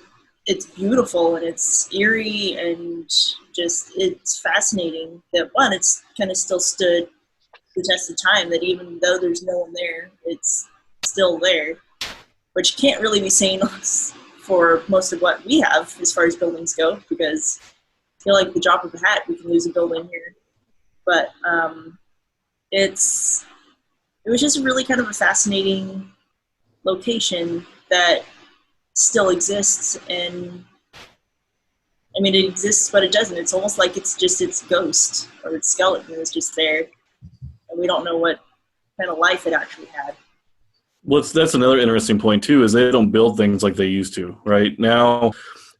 beautiful, and it's eerie, and just it's fascinating that it's kind of still stood the test of time, that even though there's no one there, it's still there, which can't really be saying for most of what we have as far as buildings go, because I feel like the drop of a hat we can lose a building here. But it was just really kind of a fascinating location that still exists, and it exists, but it doesn't. It's almost like it's just its ghost or its skeleton is just there, and we don't know what kind of life it actually had. Well, that's another interesting point too, is they don't build things like they used to. Right now,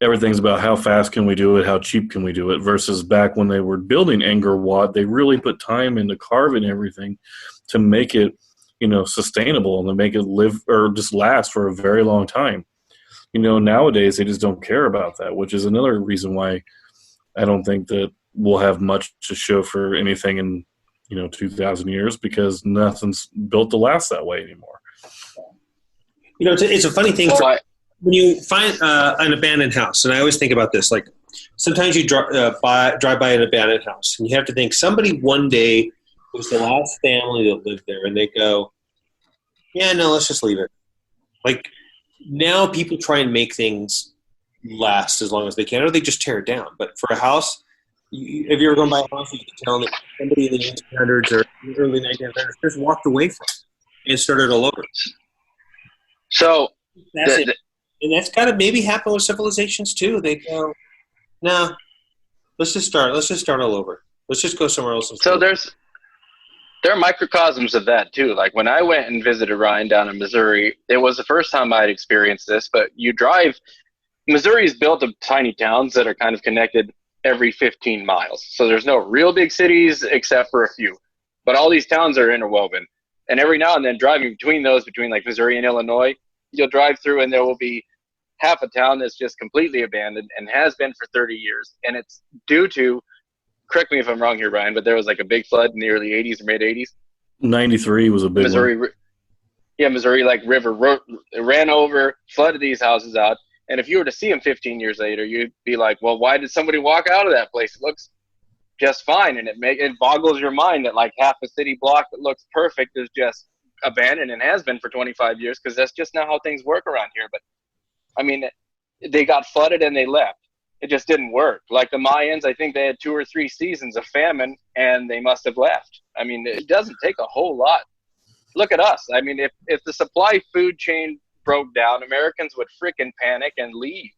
everything's about how fast can we do it, how cheap can we do it, versus back when they were building Angkor Wat, they really put time into carving everything to make it, sustainable, and to make it live or just last for a very long time. Nowadays they just don't care about that, which is another reason why I don't think that we'll have much to show for anything in, 2,000 years because nothing's built to last that way anymore. It's a funny thing when you find an abandoned house, and I always think about this. Like sometimes you drive by an abandoned house, and you have to think somebody one day was the last family that lived there, and they go, "Yeah, no, let's just leave it." Like now, people try and make things last as long as they can, or they just tear it down. But for a house, if you're going to buy a house, you can tell that somebody in the 1800s or early 1900s just walked away from it and started all over. So and that's got to maybe happen with civilizations too. They go, no, let's just start all over. Let's just go somewhere else. So there are microcosms of that too. Like when I went and visited Ryan down in Missouri, it was the first time I'd experienced this, but Missouri is built of tiny towns that are kind of connected every 15 miles. So there's no real big cities except for a few, but all these towns are interwoven. And every now and then driving between like Missouri and Illinois, you'll drive through and there will be half a town that's just completely abandoned and has been for 30 years. And it's due to, correct me if I'm wrong here, Ryan, but there was like a big flood in the early 80s or mid 80s. 93 was a big one. Missouri like river ran over, flooded these houses out. And if you were to see them 15 years later, you'd be like, well, why did somebody walk out of that place? It looks just fine. And it boggles your mind that like half a city block that looks perfect is just abandoned and has been for 25 years, because that's just not how things work around here. But I mean, they got flooded and they left. It just didn't work. Like the Mayans, I think they had 2 or 3 seasons of famine and they must have left. I mean, it doesn't take a whole lot. Look at us. I mean, if the supply food chain broke down, Americans would frickin' panic and leave.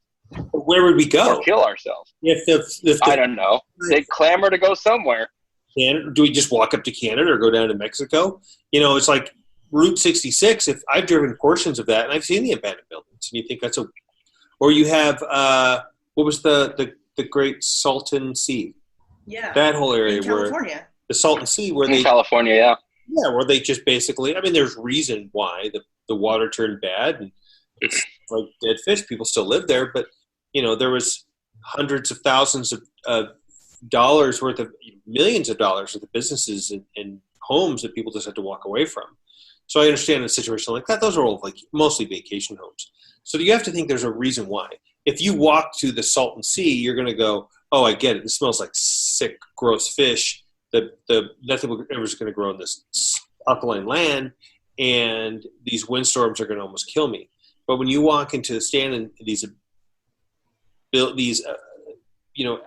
Where would we go? Or kill ourselves. If I don't know. They'd clamor to go somewhere. Do we just walk up to Canada or go down to Mexico? It's like Route 66. If I've driven portions of that and I've seen the abandoned buildings, and you think that's or you have what was the Great Salton Sea? Yeah, that whole area in California. where the Salton Sea, where in California, yeah. Yeah, where they just basically, I mean, there's reason why the water turned bad and it's like dead fish. People still live there, but there was hundreds of thousands of dollars worth of millions of dollars worth of businesses and homes that people just had to walk away from. So I understand a situation like that. Those are all like mostly vacation homes. So you have to think there's a reason why. If you walk to the Salton Sea, you're going to go, oh, I get it. It smells like sick, gross fish. Nothing ever is going to grow in this alkaline land, and these windstorms are going to almost kill me. But when you walk into stand in these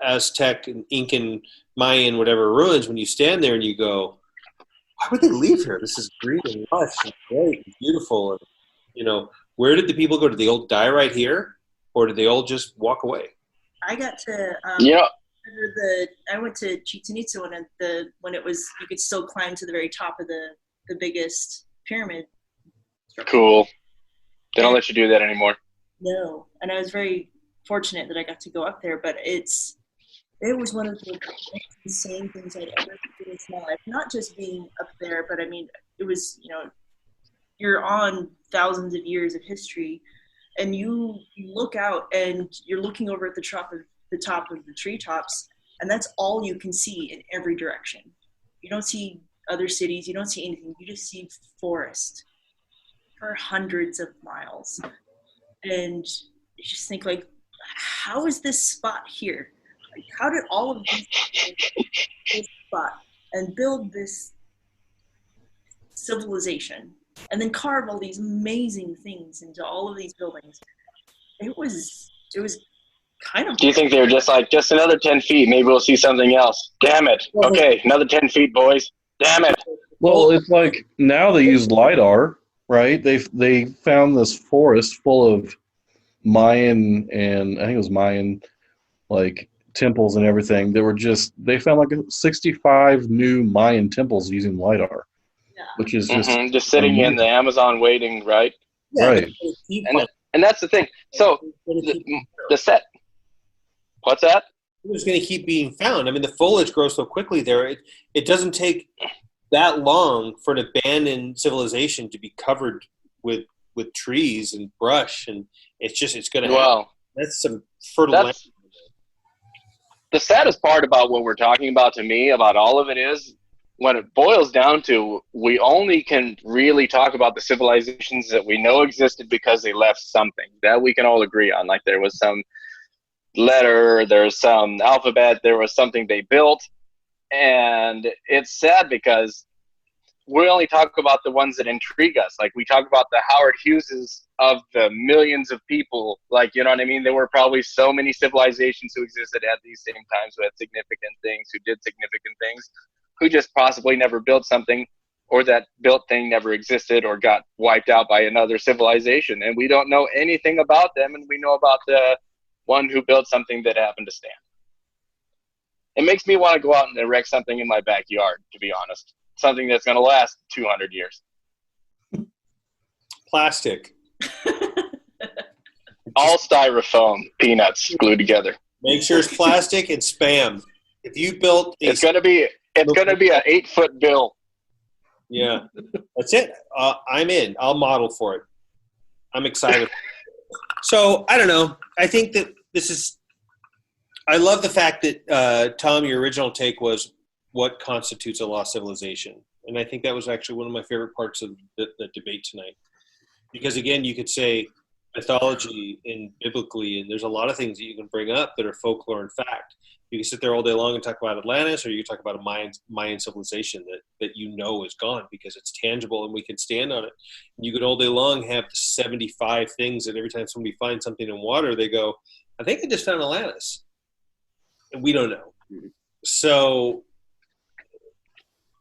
Aztec and Incan, Mayan, whatever ruins, when you stand there and you go, why would they leave here? This is green and lush and great and beautiful. And, where did the people go? Did they all die right here, or did they all just walk away? I got to I went to Chichen Itza when it was, you could still climb to the very top of the biggest pyramid. Cool. They don't let you do that anymore. No, and I was very fortunate that I got to go up there, but it was one of the most insane things I'd ever experienced in my life. Not just being up there, but I mean, it was, you're on thousands of years of history, and you look out and you're looking over at the top of the treetops, and that's all you can see in every direction. You don't see other cities, you don't see anything, you just see forest for hundreds of miles. And you just think, like, how is this spot here? Like, how did all of these people this spot and build this civilization and then carve all these amazing things into all of these buildings? It was kind of. Do you think they were just like, just another 10 feet, maybe we'll see something else? Damn it. Okay, another 10 feet, boys. Damn it. Well, it's like now they use LiDAR, right? They found this forest full of Mayan, and I think it was Mayan, like temples and everything. They found like 65 new Mayan temples using LiDAR, which is just sitting in the Amazon waiting, right? Yeah, right. And that's the thing. So the set. What's that? It's going to keep being found. I mean, the foliage grows so quickly there. It doesn't take that long for an abandoned civilization to be covered with trees and brush, and it's going to happen. That's some fertile land. The saddest part about what we're talking about, to me, about all of it is when it boils down to, we only can really talk about the civilizations that we know existed because they left something that we can all agree on. Like there was some letter, there's some alphabet, there was something they built. And it's sad because we only talk about the ones that intrigue us. Like we talk about the Howard Hugheses of the millions of people. Like, you know what I mean? There were probably so many civilizations who existed at these same times, who had significant things, who did significant things, who just possibly never built something, or that built thing never existed or got wiped out by another civilization. And we don't know anything about them. And we know about the one who built something that happened to stand. It makes me want to go out and erect something in my backyard, to be honest. Something that's going to last 200 years. Plastic. All styrofoam peanuts glued together. Make sure it's plastic and Spam. If you built, it's going to be an 8-foot bill. Yeah, that's it. I'm in. I'll model for it. I'm excited. So I don't know. I think that this is. I love the fact that Tom, your original take was what constitutes a lost civilization, and I think that was actually one of my favorite parts of the debate tonight. Because again, you could say mythology and biblically, and there's a lot of things that you can bring up that are folklore and fact. You can sit there all day long and talk about Atlantis, or you can talk about a Mayan civilization that you know is gone because it's tangible and we can stand on it. And you could all day long have 75 things that every time somebody finds something in water, they go, I think I just found Atlantis. And we don't know. So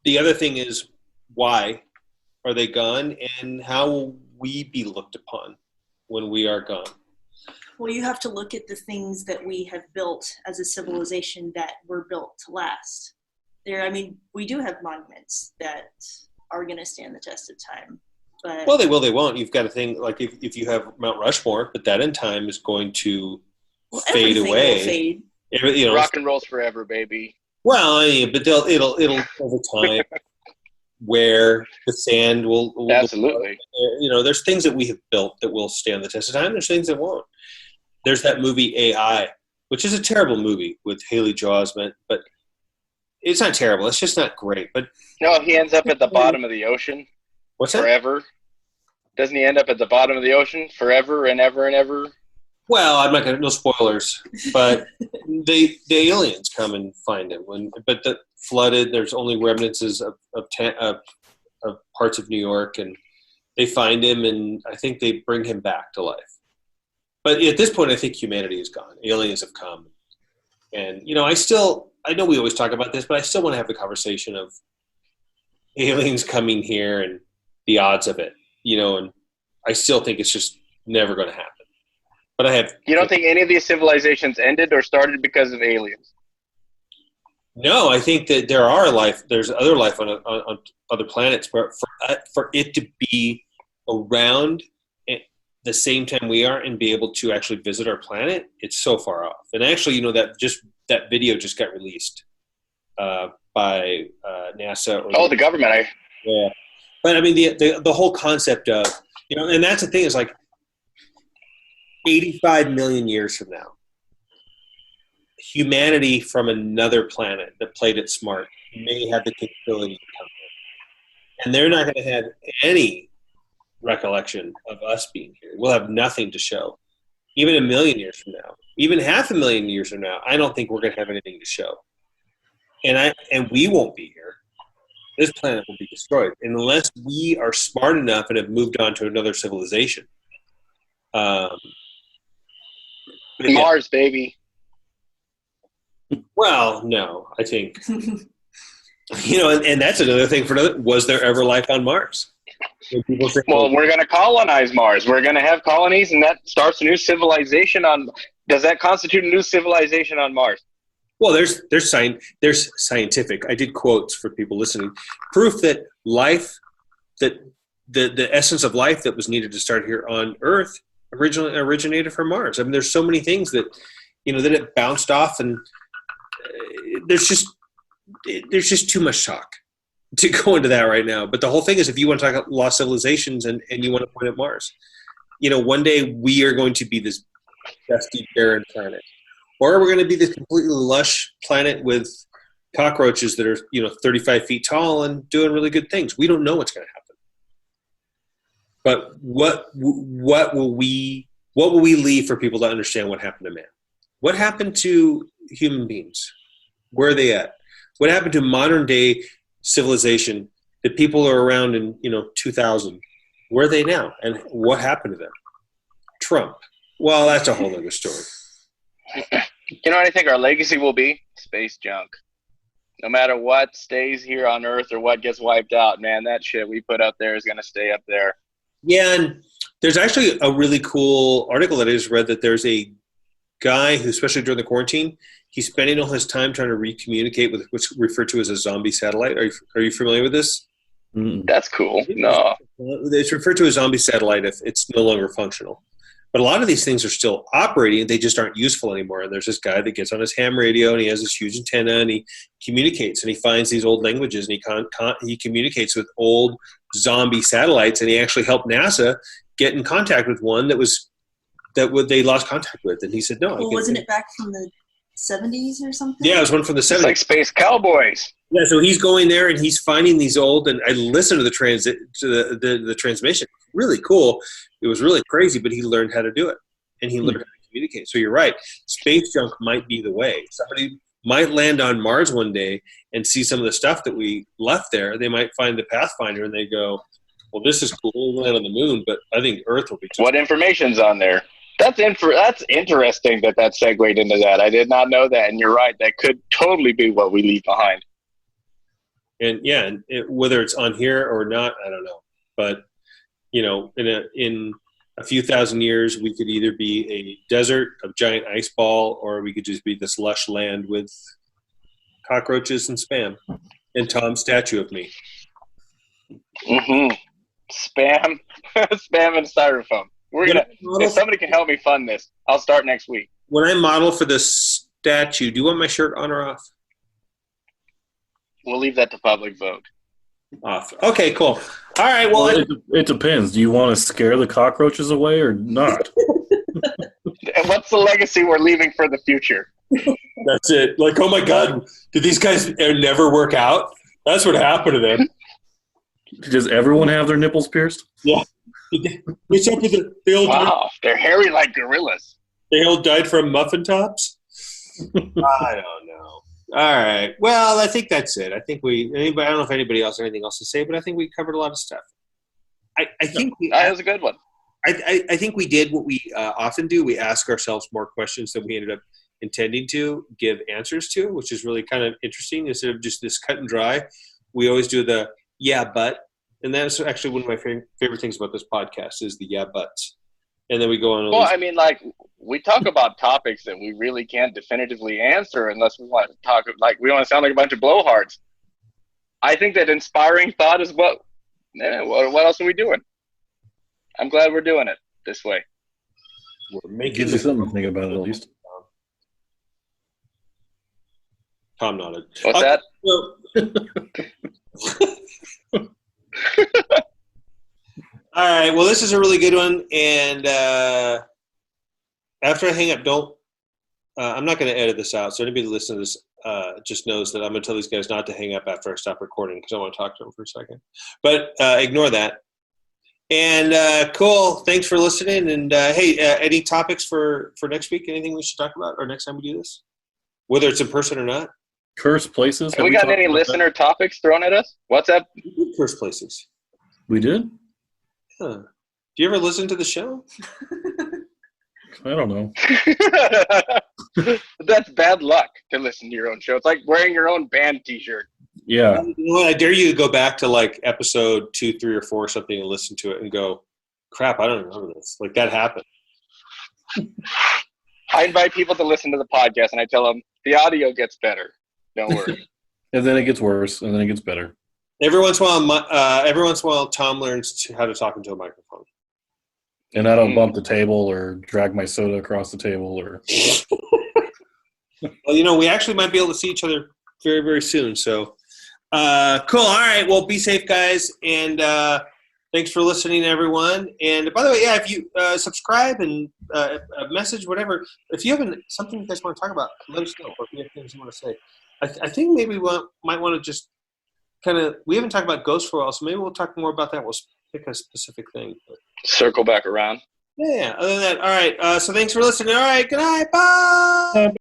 the other thing is, why are they gone, and how will we be looked upon when we are gone? Well, you have to look at the things that we have built as a civilization that were built to last. We do have monuments that are going to stand the test of time. But well, they will, they won't. You've got a thing like if you have Mount Rushmore, but that in time is going to fade away. Will fade. Rock and roll's forever, baby. Well, but it'll over time where the sand will absolutely. There's things that we have built that will stand the test of time. There's things that won't. There's that movie AI, which is a terrible movie with Haley Joel Osment, but it's not terrible. It's just not great. But no, he ends up at the bottom of the ocean. What's that? Forever. Doesn't he end up at the bottom of the ocean forever and ever and ever? Well, I'm not going to, no spoilers, but the aliens come and find him. But the flooded, there's only remnants of parts of New York, and they find him, and I think they bring him back to life. But at this point, I think humanity is gone. Aliens have come. And, I know we always talk about this, but I still want to have the conversation of aliens coming here and the odds of it, and I still think it's just never going to happen. But you don't think any of these civilizations ended or started because of aliens? No, I think that there's other life on other planets, but for it to be around at the same time we are and be able to actually visit our planet, it's so far off. And actually, that video just got released by NASA. The government. Yeah. But I mean, the whole concept of, and that's the thing is like 85 million years from now, humanity from another planet that played it smart may have the capability to come in. And they're not going to have any recollection of us being here. We'll have nothing to show. Even a million years from now, even 500,000 years from now, I don't think we're going to have anything to show. And we won't be here. This planet will be destroyed unless we are smart enough and have moved on to another civilization. Mars, baby. Well, no, I think, and that's another thing was there ever life on Mars? Well, we're going to colonize Mars. We're going to have colonies, and that starts a new civilization does that constitute a new civilization on Mars? Well, there's scientific. I did quotes for people listening. Proof that life, that the essence of life that was needed to start here on Earth originally originated from Mars. I mean, there's so many things that that it bounced off, and there's just too much talk to go into that right now. But the whole thing is, if you want to talk about lost civilizations and you want to point at Mars, one day we are going to be this dusty, barren planet. Or we're going to be this completely lush planet with cockroaches that are 35 feet tall and doing really good things. We don't know what's going to happen. But what will we leave for people to understand what happened to man? What happened to human beings? Where are they at? What happened to modern day civilization? The people are around in 2000. Where are they now? And what happened to them? Trump. Well, that's a whole other story. You know what I think our legacy will be? Space junk. No matter what stays here on Earth or what gets wiped out, man, that shit we put up there is going to stay up there. Yeah, and there's actually a really cool article that I just read that there's a guy who, especially during the quarantine, he's spending all his time trying to recommunicate with what's referred to as a zombie satellite. Are you familiar with this? That's cool. No. It's referred to as zombie satellite if it's no longer functional. But a lot of these things are still operating. They just aren't useful anymore. And there's this guy that gets on his ham radio, and he has this huge antenna, and he communicates, and he finds these old languages, and he communicates with old zombie satellites, and he actually helped NASA get in contact with one they lost contact with. And he said, no. Well, wasn't it back from the 70s or something? Yeah, it was one from the 70s. It's like Space Cowboys. Yeah, so he's going there and he's finding these old, and I listened to the transmission. Really cool. It was really crazy, but he learned how to do it, and he learned how to communicate. So you're right. Space junk might be the way. Somebody might land on Mars one day and see some of the stuff that we left there. They might find the Pathfinder and they go, well, this is cool. We'll land on the moon, but I think Earth will be too. What information's on there? That's interesting that segued into that. I did not know that, and you're right. That could totally be what we leave behind. And yeah, whether it's on here or not, I don't know. But in a few thousand years, we could either be a desert of giant ice ball, or we could just be this lush land with cockroaches and spam, and Tom's statue of me. Mm-hmm. Spam, spam, and styrofoam. If somebody can help me fund this, I'll start next week. When I model for this statue, do you want my shirt on or off? We'll leave that to public vote. Off. Okay, cool. All right. Well, it depends. Do you want to scare the cockroaches away or not? And what's the legacy we're leaving for the future? That's it. Like, oh my God, did these guys never work out? That's what happened to them. Does everyone have their nipples pierced? Yeah. What's up with wow, they're hairy like gorillas. They all died from muffin tops? I don't know. All right. Well, I think that's it. I think I don't know if anybody else has anything else to say, but I think we covered a lot of stuff. I think that was a good one. I think we did what we often do. We ask ourselves more questions than we ended up intending to give answers to, which is really kind of interesting. Instead of just this cut and dry, we always do the yeah, but. And that's actually one of my favorite things about this podcast is the yeah, buts. And then we go on. Well, I mean, like, we talk about topics that we really can't definitively answer unless we want to talk, like, we don't want to sound like a bunch of blowhards. I think that inspiring thought is what else are we doing? I'm glad we're doing it this way. We're making Gives you something to think about at least. Tom nodded. What's that? All right. Well, this is a really good one. And after I hang up, I'm not going to edit this out. So anybody listening to this just knows that I'm going to tell these guys not to hang up after I stop recording because I want to talk to them for a second. But ignore that. And cool. Thanks for listening. And hey, any topics for next week? Anything we should talk about or next time we do this? Whether it's in person or not? Curse places. Have we got any listener topics thrown at us? What's up? Curse places. We did? Huh. Do you ever listen to the show? I don't know. That's bad luck to listen to your own show. It's like wearing your own band T-shirt. Yeah. You know what? I dare you to go back to like episode 2, 3, or 4 or something and listen to it and go, crap, I don't remember this. Like that happened. I invite people to listen to the podcast and I tell them the audio gets better. Don't worry. And then it gets worse, and then it gets better. Every once in a while, Tom learns how to talk into a microphone. And I don't bump the table or drag my soda across the table. Or. Well, we actually might be able to see each other very, very soon. So, cool. All right. Well, be safe, guys. And thanks for listening, everyone. And by the way, yeah, if you subscribe and a message, whatever, if you have something you guys want to talk about, let us know. Or if you have things you want to say. I think maybe we might want to just kind of, we haven't talked about ghosts for a while, so maybe we'll talk more about that. We'll pick a specific thing. But, Circle back around. yeah, other than that, all right. So thanks for listening. All right, good night. Bye.